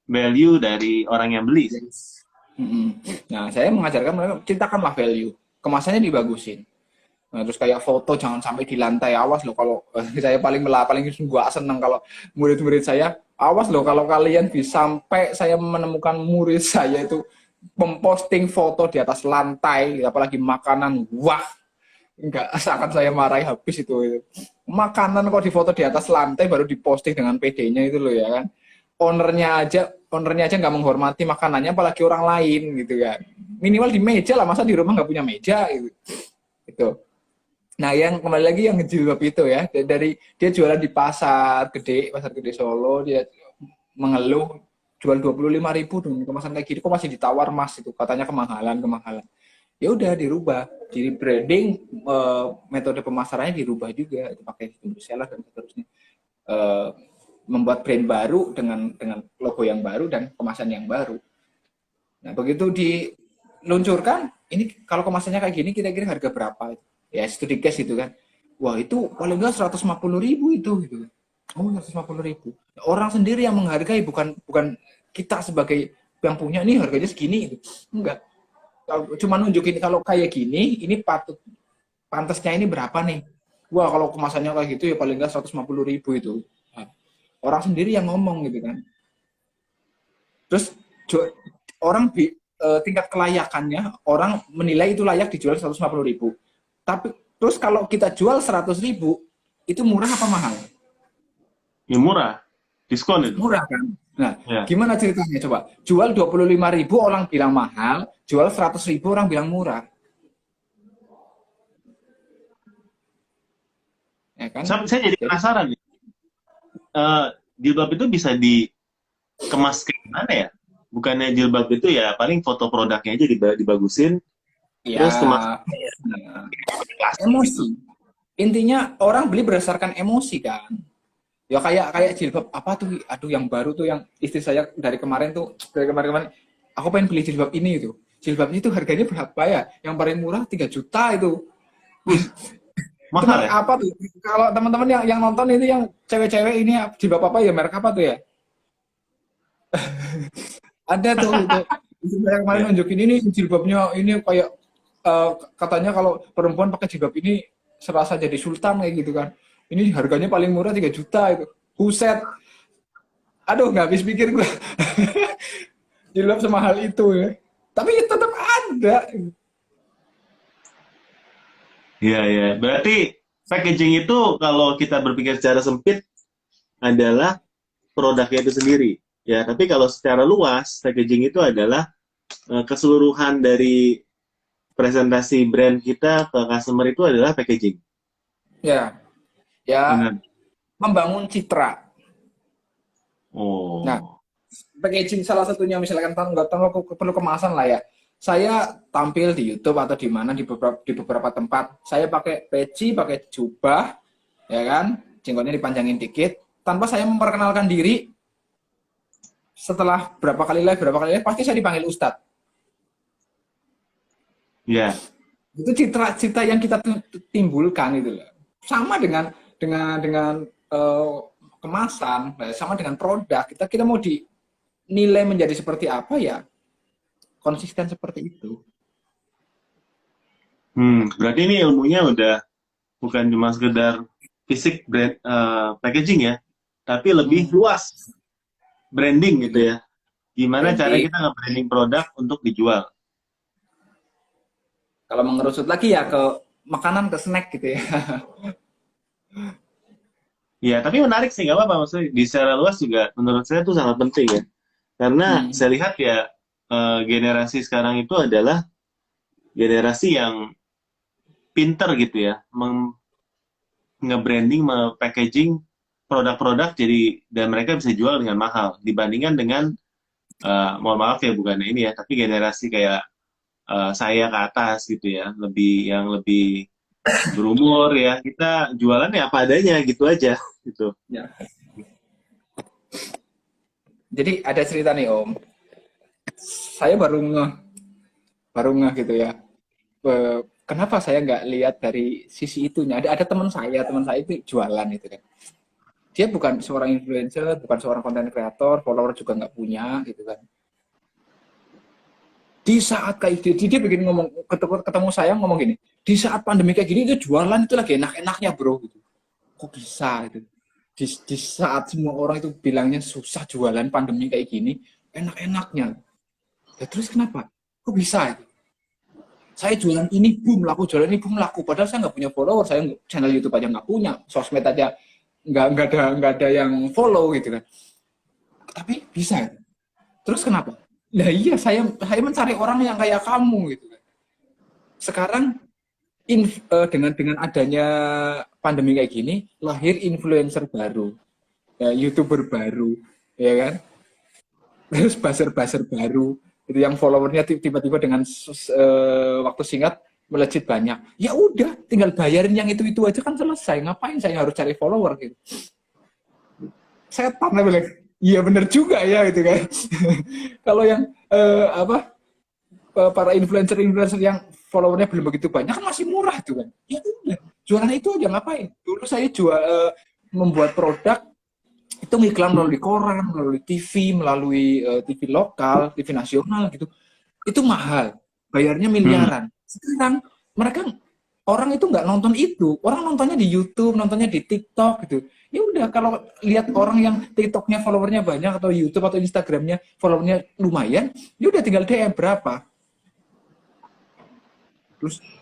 value dari orang yang beli sih. Yes. Nah, saya mengajarkan mereka cintakanlah value, kemasannya dibagusin. Nah, terus kayak foto jangan sampai di lantai, awas loh kalau saya paling gua seneng kalau murid-murid saya, awas loh kalau kalian bisa sampai saya menemukan murid saya itu memposting foto di atas lantai, apalagi makanan, wah, enggak, akan saya marahi habis itu. Makanan kok difoto di atas lantai baru diposting dengan PD-nya itu loh ya kan. Ownernya aja nggak menghormati makanannya, apalagi orang lain gitu kan. Minimal di meja lah, masa di rumah nggak punya meja gitu. Gitu. Nah, yang kembali lagi yang ngejilbab itu ya, dari dia jualan di pasar gede Solo, dia mengeluh jual 25.000 dengan kemasan kayak gitu, kok masih ditawar mas itu, katanya kemahalan. ya udah dirubah. Jadi branding, metode pemasarannya dirubah juga, itu pakai seller dan seterusnya. Membuat brand baru dengan logo yang baru dan kemasan yang baru. Nah, begitu diluncurkan, ini kalau kemasannya kayak gini kira-kira harga berapa? Ya, studi case itu kan. Wah, itu paling enggak 150.000 itu gitu. Oh, 150.000. Orang sendiri yang menghargai, bukan bukan kita sebagai yang punya ini harganya segini gitu. Enggak. Cuma nunjukin kalau kayak gini, ini pantasnya ini berapa nih? Wah, kalau kemasannya kayak gitu ya paling nggak 150.000 itu. Nah, orang sendiri yang ngomong gitu kan. Terus orang tingkat kelayakannya, orang menilai itu layak dijual 150.000. Tapi terus kalau kita jual 100.000, itu murah apa mahal? Ya murah, diskon itu. Murah kan? Nah, Ya. gimana ceritanya coba? Jual 25.000 orang bilang mahal, jual 100.000 orang bilang murah. Ya kan? Saya jadi penasaran nih. Jilbab itu bisa dikemas kayak gimana ya? Bukannya jilbab itu ya paling foto produknya aja dibagusin, Ya, terus kemas nah, emosi. Intinya orang beli berdasarkan emosi kan. Ya kayak kayak jilbab apa tuh? Aduh yang baru tuh yang istri saya dari kemarin tuh dari kemarin-kemarin aku pengen beli jilbab ini itu. Jilbabnya itu harganya berapa ya? Yang paling murah 3 juta itu. Wih, Itu mahal merek ya? apa tuh? Kalau teman-teman yang nonton itu yang cewek-cewek ini jilbab apa ya? Merek apa tuh ya? Ada tuh itu. Istri saya kemarin Ya. nunjukin ini jilbabnya ini kayak katanya kalau perempuan pakai jilbab ini serasa jadi sultan kayak gitu kan. Ini harganya paling murah 3 juta itu. Buset. Aduh, nggak habis pikir gue. Jilbab semahal itu ya. Tapi tetap ada. Iya, iya. Berarti packaging itu kalau kita berpikir secara sempit adalah produknya itu sendiri. Ya, tapi kalau secara luas, packaging itu adalah keseluruhan dari presentasi brand kita ke customer itu adalah packaging. Ya, ya Benar. membangun citra. Nah, Oh. packaging salah satunya misalkan nggak tahu aku perlu kemasan lah ya. Saya tampil di YouTube atau di mana di beberapa tempat. Saya pakai peci, pakai jubah, ya kan? Jenggotnya dipanjangin dikit. Tanpa saya memperkenalkan diri, setelah berapa kali live, pasti saya dipanggil Ustadz. Ya. Itu citra-citra yang kita timbulkan itu loh. Sama dengan kemasan, sama dengan produk. Kita mau dinilai menjadi seperti apa ya? Konsisten seperti itu. Berarti ini ilmunya udah bukan cuma sekedar fisik brand packaging ya, tapi lebih luas branding gitu ya. Gimana cara Branding. kita nge-branding produk untuk dijual? Kalau mengerucut lagi ya ke makanan, ke snack gitu ya. Ya, tapi menarik sih, nggak apa-apa. Maksudnya di secara luas juga menurut saya itu sangat penting ya. Karena Hmm. saya lihat ya generasi sekarang itu adalah generasi yang pinter gitu ya, nge-branding, packaging produk-produk jadi dan mereka bisa jual dengan mahal dibandingkan dengan mohon maaf ya bukan ini ya, tapi generasi kayak saya ke atas gitu ya, lebih berumur ya, kita jualan ya apa adanya gitu aja gitu. Ya. Jadi ada cerita nih Om. Saya baru ngeh gitu ya. Kenapa saya nggak lihat dari sisi itunya? Ada teman saya itu jualan itu kan. Dia bukan seorang influencer, bukan seorang konten kreator, follower juga nggak punya gitu kan. Di saat kayak dia bikin ngomong ketemu saya ngomong gini, di saat pandemi kayak gini itu jualan itu lagi enak-enaknya bro gitu. Kok bisa itu? Di saat semua orang itu bilangnya susah jualan pandemi kayak gini, enak-enaknya. Ya terus kenapa? Kok bisa itu? Saya jualan ini boom laku, jualan ini boom laku. Padahal saya nggak punya follower, saya channel YouTube aja nggak punya, sosmed aja nggak ada yang follow gitu kan. Tapi bisa. Terus kenapa? Nah iya saya mencari orang yang kayak kamu gitu kan. Sekarang dengan adanya pandemi kayak gini lahir influencer baru, ya, YouTuber baru, ya kan? Terus buzzer-buzzer baru. itu yang followernya tiba-tiba dengan waktu singkat melejit banyak. Ya udah, tinggal bayarin yang itu aja kan selesai. Ngapain saya harus cari follower gitu? Setan lah bilang. Iya bener juga ya gitu kan. Kalau yang para influencer yang followernya belum begitu banyak kan masih murah tuh kan. Ya udah, jualan itu aja ngapain? Dulu saya membuat produk itu ngiklan melalui koran, melalui TV, melalui TV lokal, TV nasional gitu. Itu mahal, bayarnya miliaran. Sekarang mereka orang itu nggak nonton itu, orang nontonnya di YouTube, nontonnya di TikTok gitu. Ya udah, kalau lihat orang yang TikToknya followernya banyak atau YouTube atau Instagramnya followernya lumayan, ya udah tinggal DM berapa.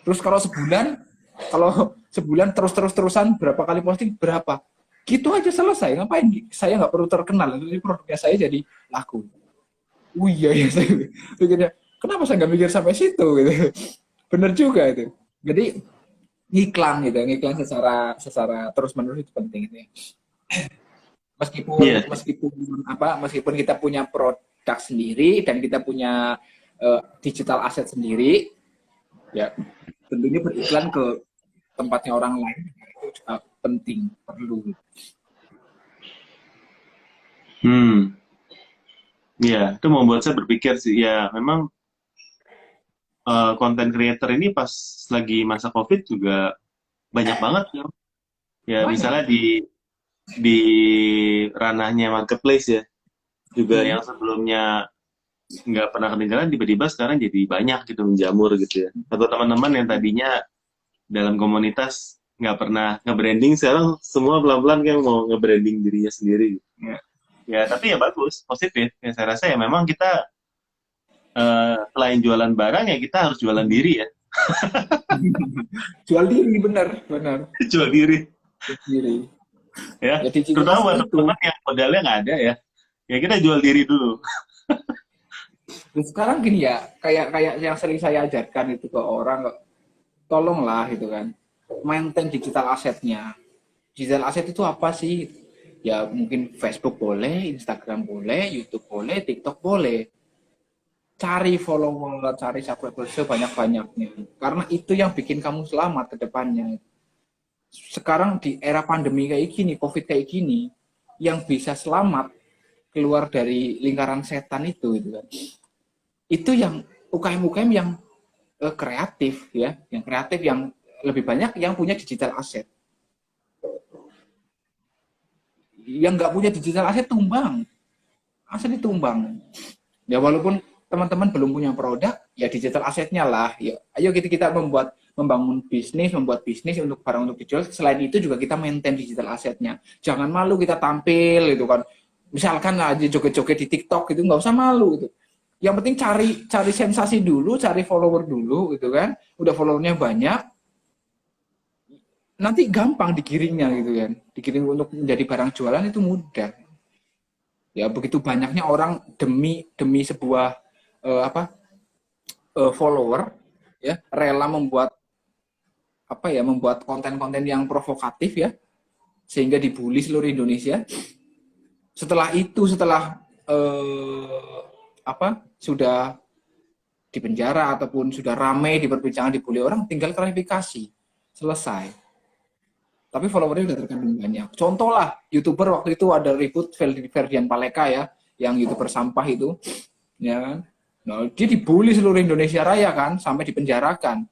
Terus kalau sebulan terus-terusan berapa kali posting berapa, gitu aja selesai. Ngapain saya nggak perlu terkenal, jadi produknya saya jadi laku. Iya ya, saya pikirnya kenapa saya nggak mikir sampai situ gitu. Bener juga itu. Jadi ngiklan gitu, ngiklan secara terus menerus itu penting gitu ya. Meskipun kita punya produk sendiri dan kita punya digital asset sendiri, ya tentunya beriklan ke tempatnya orang lain itu juga penting, perlu. Ya, itu membuat saya berpikir sih, ya memang content creator ini pas lagi masa COVID juga banyak banget ya. Ya Banyak. misalnya di ranahnya marketplace ya, juga yang sebelumnya nggak pernah ketinggalan tiba-tiba sekarang jadi banyak gitu menjamur gitu ya. Atau teman-teman yang tadinya dalam komunitas nggak pernah nge-branding, sekarang semua pelan-pelan kayak mau nge-branding dirinya sendiri. Ya tapi ya bagus, positif. Ya, saya rasa ya memang kita selain jualan barang ya kita harus jualan diri ya. Jual diri, benar. Jual diri. Ya, jadi terutama buat teman-teman yang modalnya nggak ada ya. Ya kita jual diri dulu. Dan sekarang gini ya, kayak yang sering saya ajarkan itu ke orang, tolonglah gitu kan, maintain digital asetnya. Digital aset itu apa sih? Ya mungkin Facebook boleh, Instagram boleh, YouTube boleh, TikTok boleh. Cari follower, cari subscriber sebanyak-banyaknya. Karena itu yang bikin kamu selamat ke depannya. Sekarang di era pandemi kayak gini, COVID kayak gini, yang bisa selamat keluar dari lingkaran setan itu gitu kan. Itu yang UKM-UKM yang kreatif ya, yang kreatif, yang lebih banyak yang punya digital asset. Yang nggak punya digital asset tumbang, aset ditumbang. Ya walaupun teman-teman belum punya produk, ya digital asetnya lah. Ya, ayo kita membangun bisnis, membuat bisnis untuk barang untuk dijual. Selain itu juga kita maintain digital asetnya. Jangan malu kita tampil gitu kan. Misalkan aja joget-joget di TikTok itu nggak usah malu gitu. Yang penting cari sensasi dulu, cari follower dulu gitu kan. Udah followernya banyak, nanti gampang digiringnya gitu kan. Digiring untuk menjadi barang jualan itu mudah. Ya begitu banyaknya orang demi sebuah follower ya rela membuat konten-konten yang provokatif ya sehingga dibully seluruh Indonesia. Setelah sudah di penjara ataupun sudah ramai diperbincangkan dibully orang, tinggal klarifikasi, selesai. Tapi followernya udah terkandung banyak. Contoh lah, YouTuber waktu itu ada ribut Ferdian Paleka ya, yang YouTuber sampah itu, ya kan. Nah, dia dibully seluruh Indonesia Raya kan, sampai dipenjarakan.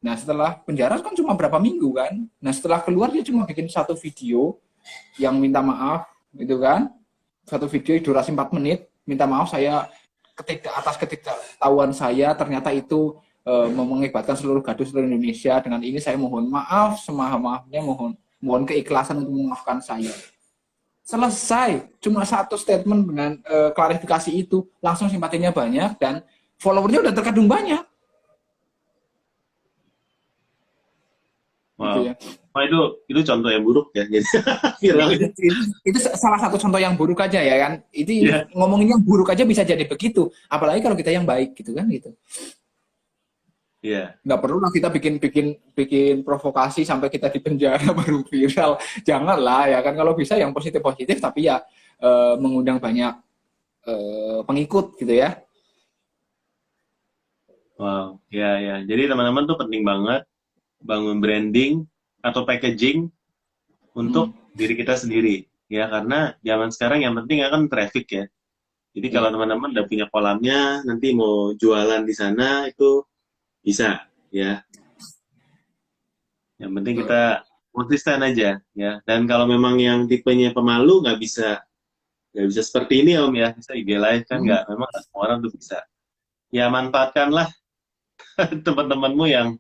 Nah, setelah penjara kan cuma berapa minggu kan. Nah, setelah keluar dia cuma bikin satu video yang minta maaf, gitu kan. Satu video durasi 4 menit, minta maaf saya atas ketidaktahuan saya, ternyata itu mengakibatkan seluruh gaduh seluruh Indonesia. Dengan ini saya mohon maaf, semaaf-maafnya, mohon keikhlasan untuk memaafkan saya. Selesai, cuma satu statement dengan klarifikasi itu, langsung simpatinya banyak dan followernya udah terkadung banyak. Wow. Gitu ya. Wah, itu contoh yang buruk ya. Itu salah satu contoh yang buruk aja ya kan. Itu ngomongin yang buruk aja bisa jadi begitu. Apalagi kalau kita yang baik gitu kan gitu. Iya. Nggak perlu lah kita bikin provokasi sampai kita di penjara baru viral. Janganlah ya kan. Kalau bisa yang positif tapi ya mengundang banyak pengikut gitu ya. Wow, ya ya. Jadi teman-teman tuh penting banget bangun branding atau packaging Hmm. untuk diri kita sendiri. Ya, karena zaman sekarang yang penting kan traffic ya. Jadi kalau Ya. teman-teman udah punya kolamnya, nanti mau jualan di sana itu bisa, ya. Yang penting Betul. kita konsisten aja, ya. Dan kalau memang yang tipenya pemalu, nggak bisa seperti ini Om ya. Bisa IG Live kan Hmm. nggak, memang nggak semua orang tuh bisa. Ya manfaatkanlah teman-temanmu yang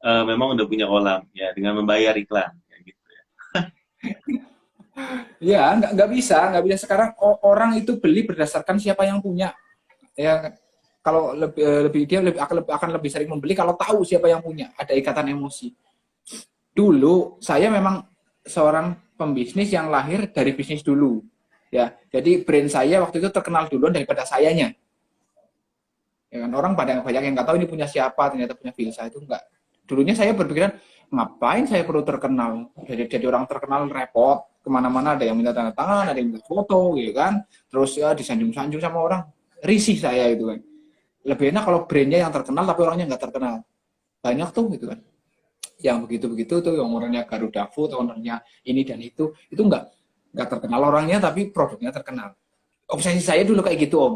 memang udah punya kolam, ya dengan membayar iklan, ya, gitu. Ya, nggak bisa sekarang orang itu beli berdasarkan siapa yang punya. Ya, kalau lebih dia akan lebih sering membeli kalau tahu siapa yang punya, ada ikatan emosi. Dulu saya memang seorang pembisnis yang lahir dari bisnis dulu. Ya, jadi brand saya waktu itu terkenal duluan daripada sayanya. Ya kan orang pada banyak yang nggak tahu ini punya siapa, ternyata punya Vilsa itu enggak. Dulunya saya berpikiran ngapain saya perlu terkenal, jadi orang terkenal repot, kemana-mana ada yang minta tanda tangan, ada yang minta foto gitu kan, terus ya disanjung-sanjung sama orang, risih saya itu kan. Lebih enak kalau brandnya yang terkenal tapi orangnya nggak terkenal, banyak tuh gitu kan, yang begitu-begitu tuh, yang orangnya Garuda Food, orangnya ini dan itu nggak terkenal orangnya tapi produknya terkenal. Obsesi saya dulu kayak gitu Om,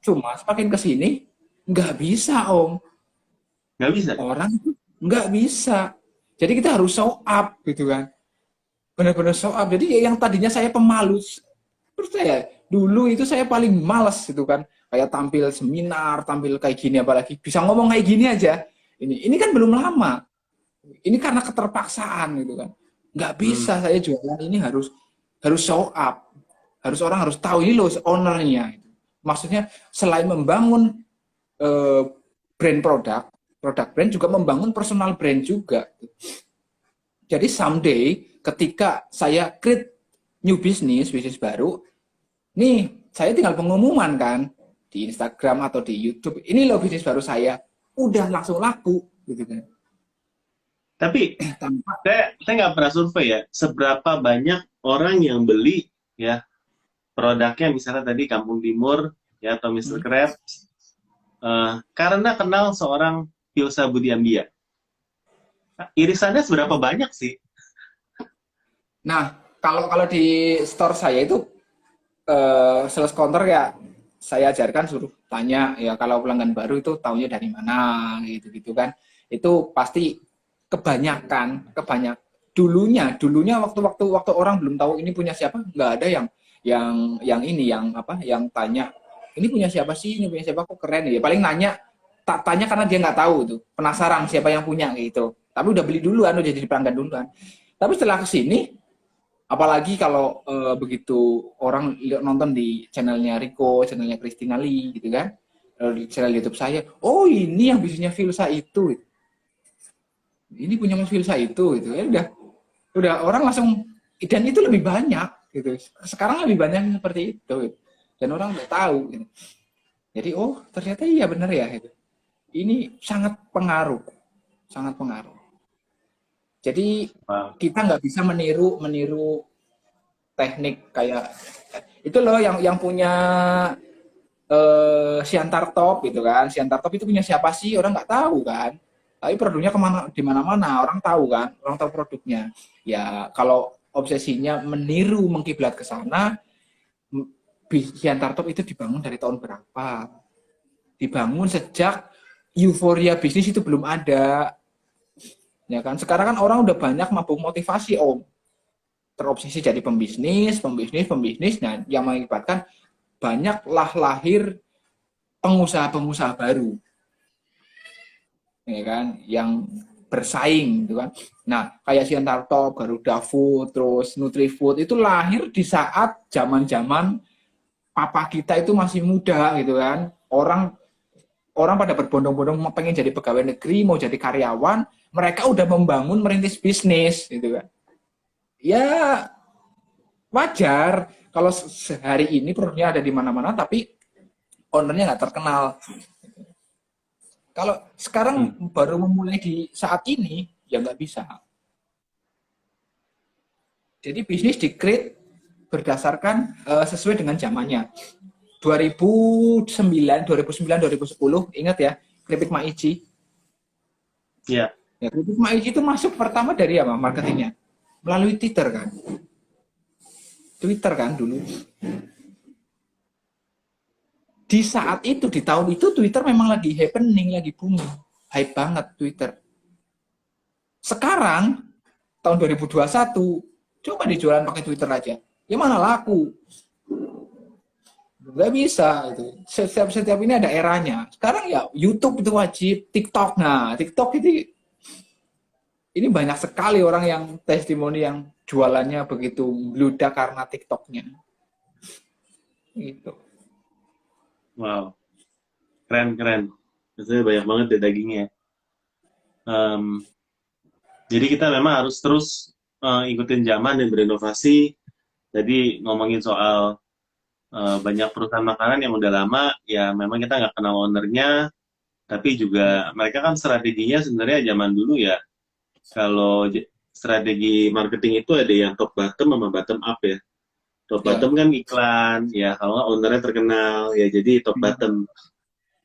cuma semakin kesini nggak bisa Om, Nggak bisa. orang nggak bisa, jadi kita harus show up gitu kan, benar-benar show up. Jadi yang tadinya saya pemalu, terus saya dulu itu saya paling malas gitu kan, kayak tampil seminar, tampil kayak gini, apalagi bisa ngomong kayak gini aja, ini kan belum lama, ini karena keterpaksaan gitu kan, nggak Hmm. bisa saya jualan ini, harus harus show up, harus orang harus tahu ini loh ownernya. Maksudnya selain membangun eh, brand produk brand juga membangun personal brand juga. Jadi someday ketika saya create new bisnis baru, nih saya tinggal pengumuman kan di Instagram atau di YouTube, ini loh bisnis baru saya, udah langsung laku gitu kan. Tapi Tanpa saya nggak pernah survei ya, seberapa banyak orang yang beli ya produknya misalnya tadi Kampung Timur ya atau Mister hmm. Krabs karena kenal seorang Hilsa Budiandia. Irisannya seberapa banyak sih? Nah, kalau kalau di store saya itu sales counter ya saya ajarkan suruh tanya ya, kalau pelanggan baru itu taunya dari mana gitu-gitu kan. Itu pasti kebanyak dulunya waktu orang belum tahu ini punya siapa, nggak ada yang ini yang apa yang tanya ini punya siapa sih, ini punya siapa, kok keren ya, paling nanya, tak tanya karena dia nggak tahu tuh, penasaran siapa yang punya gitu, tapi udah beli duluan, udah jadi pelanggan duluan. Tapi setelah kesini, apalagi kalau begitu orang nonton di channelnya Rico, channelnya Christina Lee gitu kan, di channel YouTube saya, oh ini yang bisnisnya Vilsa itu, ini punya Mas Vilsa itu gitu ya, udah orang langsung, dan itu lebih banyak gitu, sekarang lebih banyak seperti itu gitu. Dan orang udah tahu gitu. Jadi oh ternyata iya benar ya gitu. Ini sangat pengaruh, sangat pengaruh. Jadi Wow. kita nggak bisa meniru meniru teknik kayak itu loh yang punya Siantar Top gitu kan. Siantar Top itu punya siapa sih? Orang nggak tahu kan. Tapi produknya kemana, di mana-mana orang tahu kan. Orang tahu produknya. Ya kalau obsesinya meniru mengkiblat ke sana, Siantar Top itu dibangun dari tahun berapa? Dibangun sejak euforia bisnis itu belum ada. Ya kan. Sekarang kan orang udah banyak mabuk motivasi om, terobsesi jadi pembisnis. Nah, yang mengakibatkan banyaklah lahir pengusaha-pengusaha baru, ya kan, yang bersaing, gitu kan. Nah, kayak Siantar Top, Garuda Food, terus Nutrifood itu lahir di saat zaman-zaman papa kita itu masih muda, gitu kan. Orang orang pada berbondong-bondong pengen jadi pegawai negeri, mau jadi karyawan, mereka udah membangun merintis bisnis, gitu kan. Ya wajar kalau sehari ini produknya ada di mana-mana, tapi ownernya nggak terkenal. Kalau sekarang Hmm. baru memulai di saat ini, ya nggak bisa. Jadi bisnis di-create berdasarkan sesuai dengan zamannya. 2009, 2010, ingat ya, Keripik Maici. Iya. Ya, Keripik Maici itu masuk pertama dari apa marketingnya? Melalui Twitter kan. Twitter kan dulu. Di saat itu, di tahun itu Twitter memang lagi happening, lagi booming. Hype banget Twitter. Sekarang, tahun 2021, coba dijualan pakai Twitter aja. Ya mana laku? Nggak bisa. Itu. Setiap ini ada eranya. Sekarang ya YouTube itu wajib, TikTok. Nah, TikTok ini banyak sekali orang yang testimoni yang jualannya begitu bludak karena TikToknya. Gitu. Wow. Keren. Maksudnya banyak banget ya dagingnya. Jadi kita memang harus terus ikutin zaman dan berinovasi. Jadi ngomongin soal banyak perusahaan makanan yang udah lama, ya memang kita nggak kenal ownernya, tapi juga mereka kan strateginya sebenarnya zaman dulu ya, kalau strategi marketing itu ada yang top bottom sama bottom up ya. Top bottom kan iklan, ya kalau nggak ownernya terkenal, ya jadi top bottom.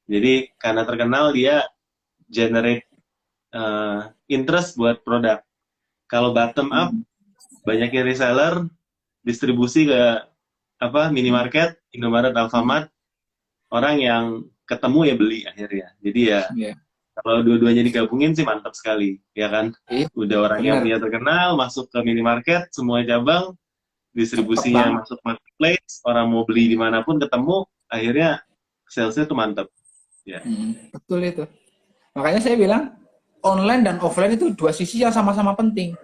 Jadi karena terkenal dia generate interest buat produk. Kalau bottom up, banyaknya reseller, distribusi ke minimarket, Indomaret, Alfamart, orang yang ketemu ya beli akhirnya. Jadi ya kalau dua-duanya digabungin sih mantap sekali, ya kan? Udah orang yang punya terkenal masuk ke minimarket, semua cabang, distribusinya masuk marketplace, orang mau beli dimanapun ketemu, akhirnya salesnya tuh mantap. Ya. Betul itu. Makanya saya bilang online dan offline itu dua sisi yang sama-sama penting.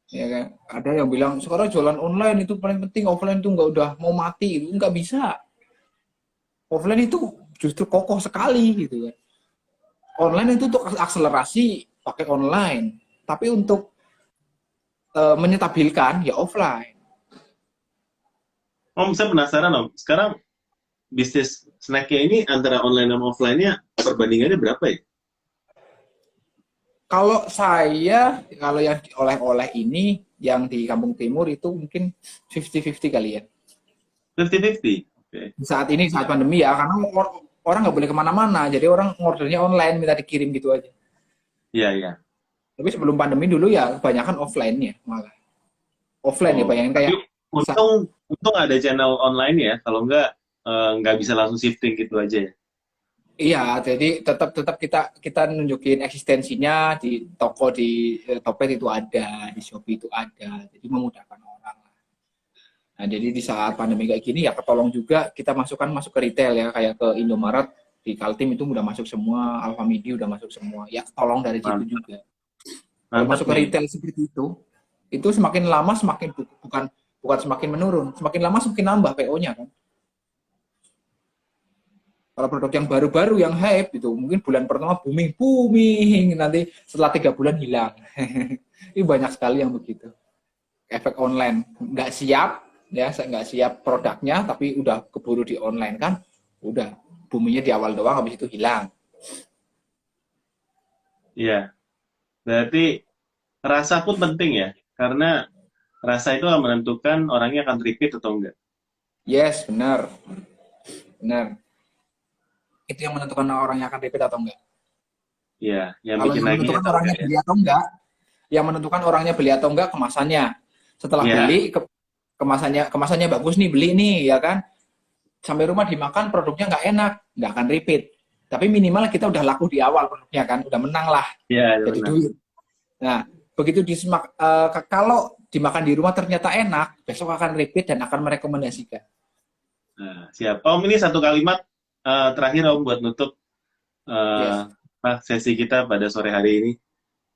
Ya kan? Ada yang bilang sekarang jualan online itu paling penting, offline itu nggak udah mau mati, itu nggak bisa. Offline itu justru kokoh sekali gitu kan. Online itu untuk akselerasi pakai online, tapi untuk menyetabilkan ya offline. Om, saya penasaran Om, sekarang bisnis snacknya ini antara online dan offline-nya perbandingannya berapa ya? Kalau yang oleh-oleh ini, yang di Kampung Timur itu mungkin 50-50 kali ya. 50-50? Okay. Saat ini, saat pandemi ya, karena orang nggak boleh kemana-mana, jadi orang ngordernya online, minta dikirim gitu aja. Iya. Tapi sebelum pandemi dulu ya, kebanyakan offline-nya malah. Offline ya, bayangin kayak... Untung ada channel online ya, kalau nggak bisa langsung shifting gitu aja ya. Iya, jadi tetap kita nunjukin eksistensinya di toko, di Topet itu ada, di Shopee itu ada, jadi memudahkan orang. Nah, jadi di saat pandemi kayak gini ya ketolong juga kita masuk ke retail ya, kayak ke Indomaret, di Kaltim itu udah masuk semua, Alfamidi udah masuk semua, ya ketolong dari situ juga. Kalau masuk ke retail seperti itu semakin lama semakin bukan semakin menurun, semakin lama semakin nambah PO-nya kan. Kalau produk yang baru-baru yang hype itu mungkin bulan pertama booming, nanti setelah 3 bulan hilang. Ini banyak sekali yang begitu. Efek online nggak siap ya, saya nggak siap produknya tapi udah keburu di online kan, udah boomingnya di awal doang, habis itu hilang. Iya, berarti rasa pun penting ya, karena rasa itu akan menentukan orangnya akan repeat atau enggak. Yes, benar. Itu yang menentukan orangnya akan repeat atau enggak. Iya, yang kalau bikin yang menentukan orangnya beli atau enggak, yang menentukan orangnya beli atau enggak kemasannya. Setelah beli, kemasannya bagus nih, beli nih, ya kan. Sampai rumah dimakan, produknya nggak enak, nggak akan repeat. Tapi minimal kita udah laku di awal produknya kan, udah menang lah. Iya, jadi duit. Nah, begitu kalau dimakan di rumah ternyata enak, besok akan repeat dan akan merekomendasikan. Nah, siap. Om, ini satu kalimat terakhir Om buat nutup sesi kita pada sore hari ini.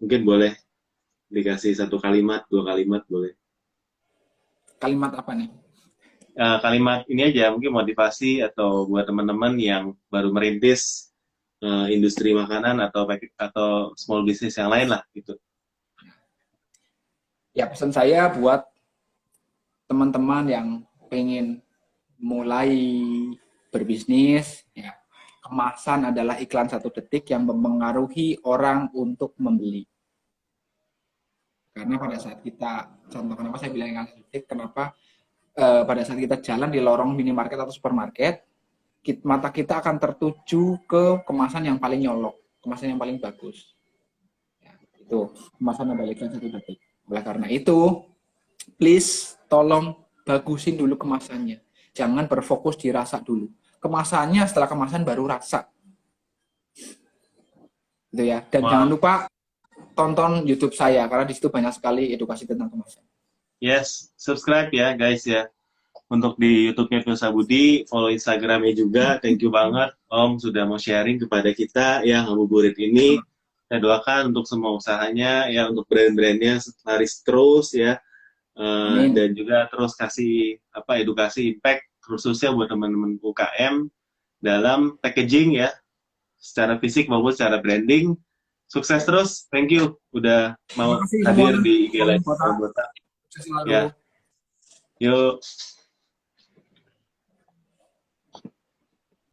Mungkin boleh dikasih 1 kalimat, 2 kalimat boleh. Kalimat apa nih? Kalimat ini aja, mungkin motivasi atau buat teman-teman yang baru merintis industri makanan atau small business yang lain lah gitu. Ya, pesan saya buat teman-teman yang pengen mulai berbisnis, ya, kemasan adalah iklan 1 detik yang mempengaruhi orang untuk membeli. Karena pada saat kita, contoh kenapa saya bilang iklan 1 detik, kenapa pada saat kita jalan di lorong minimarket atau supermarket, mata kita akan tertuju ke kemasan yang paling nyolok, kemasan yang paling bagus. Ya, itu kemasan balikkan 1 detik. Oleh karena itu, please tolong bagusin dulu kemasannya. Jangan berfokus di rasa dulu. Kemasannya setelah kemasan baru rasa. Gitu ya. Dan jangan lupa tonton YouTube saya karena di situ banyak sekali edukasi tentang kemasan. Yes, subscribe ya guys ya. Untuk di YouTube-nya Firsa Budi, follow Instagram-nya juga. Thank you banget Om sudah mau sharing kepada kita yang ngabuburit ini. Saya doakan untuk semua usahanya ya, untuk brand-brandnya laris terus ya. Dan juga terus kasih edukasi impact khususnya buat teman-teman UKM dalam packaging ya, secara fisik maupun secara branding. Sukses terus, thank you udah mau hadir di IG Live. Ya, yuk.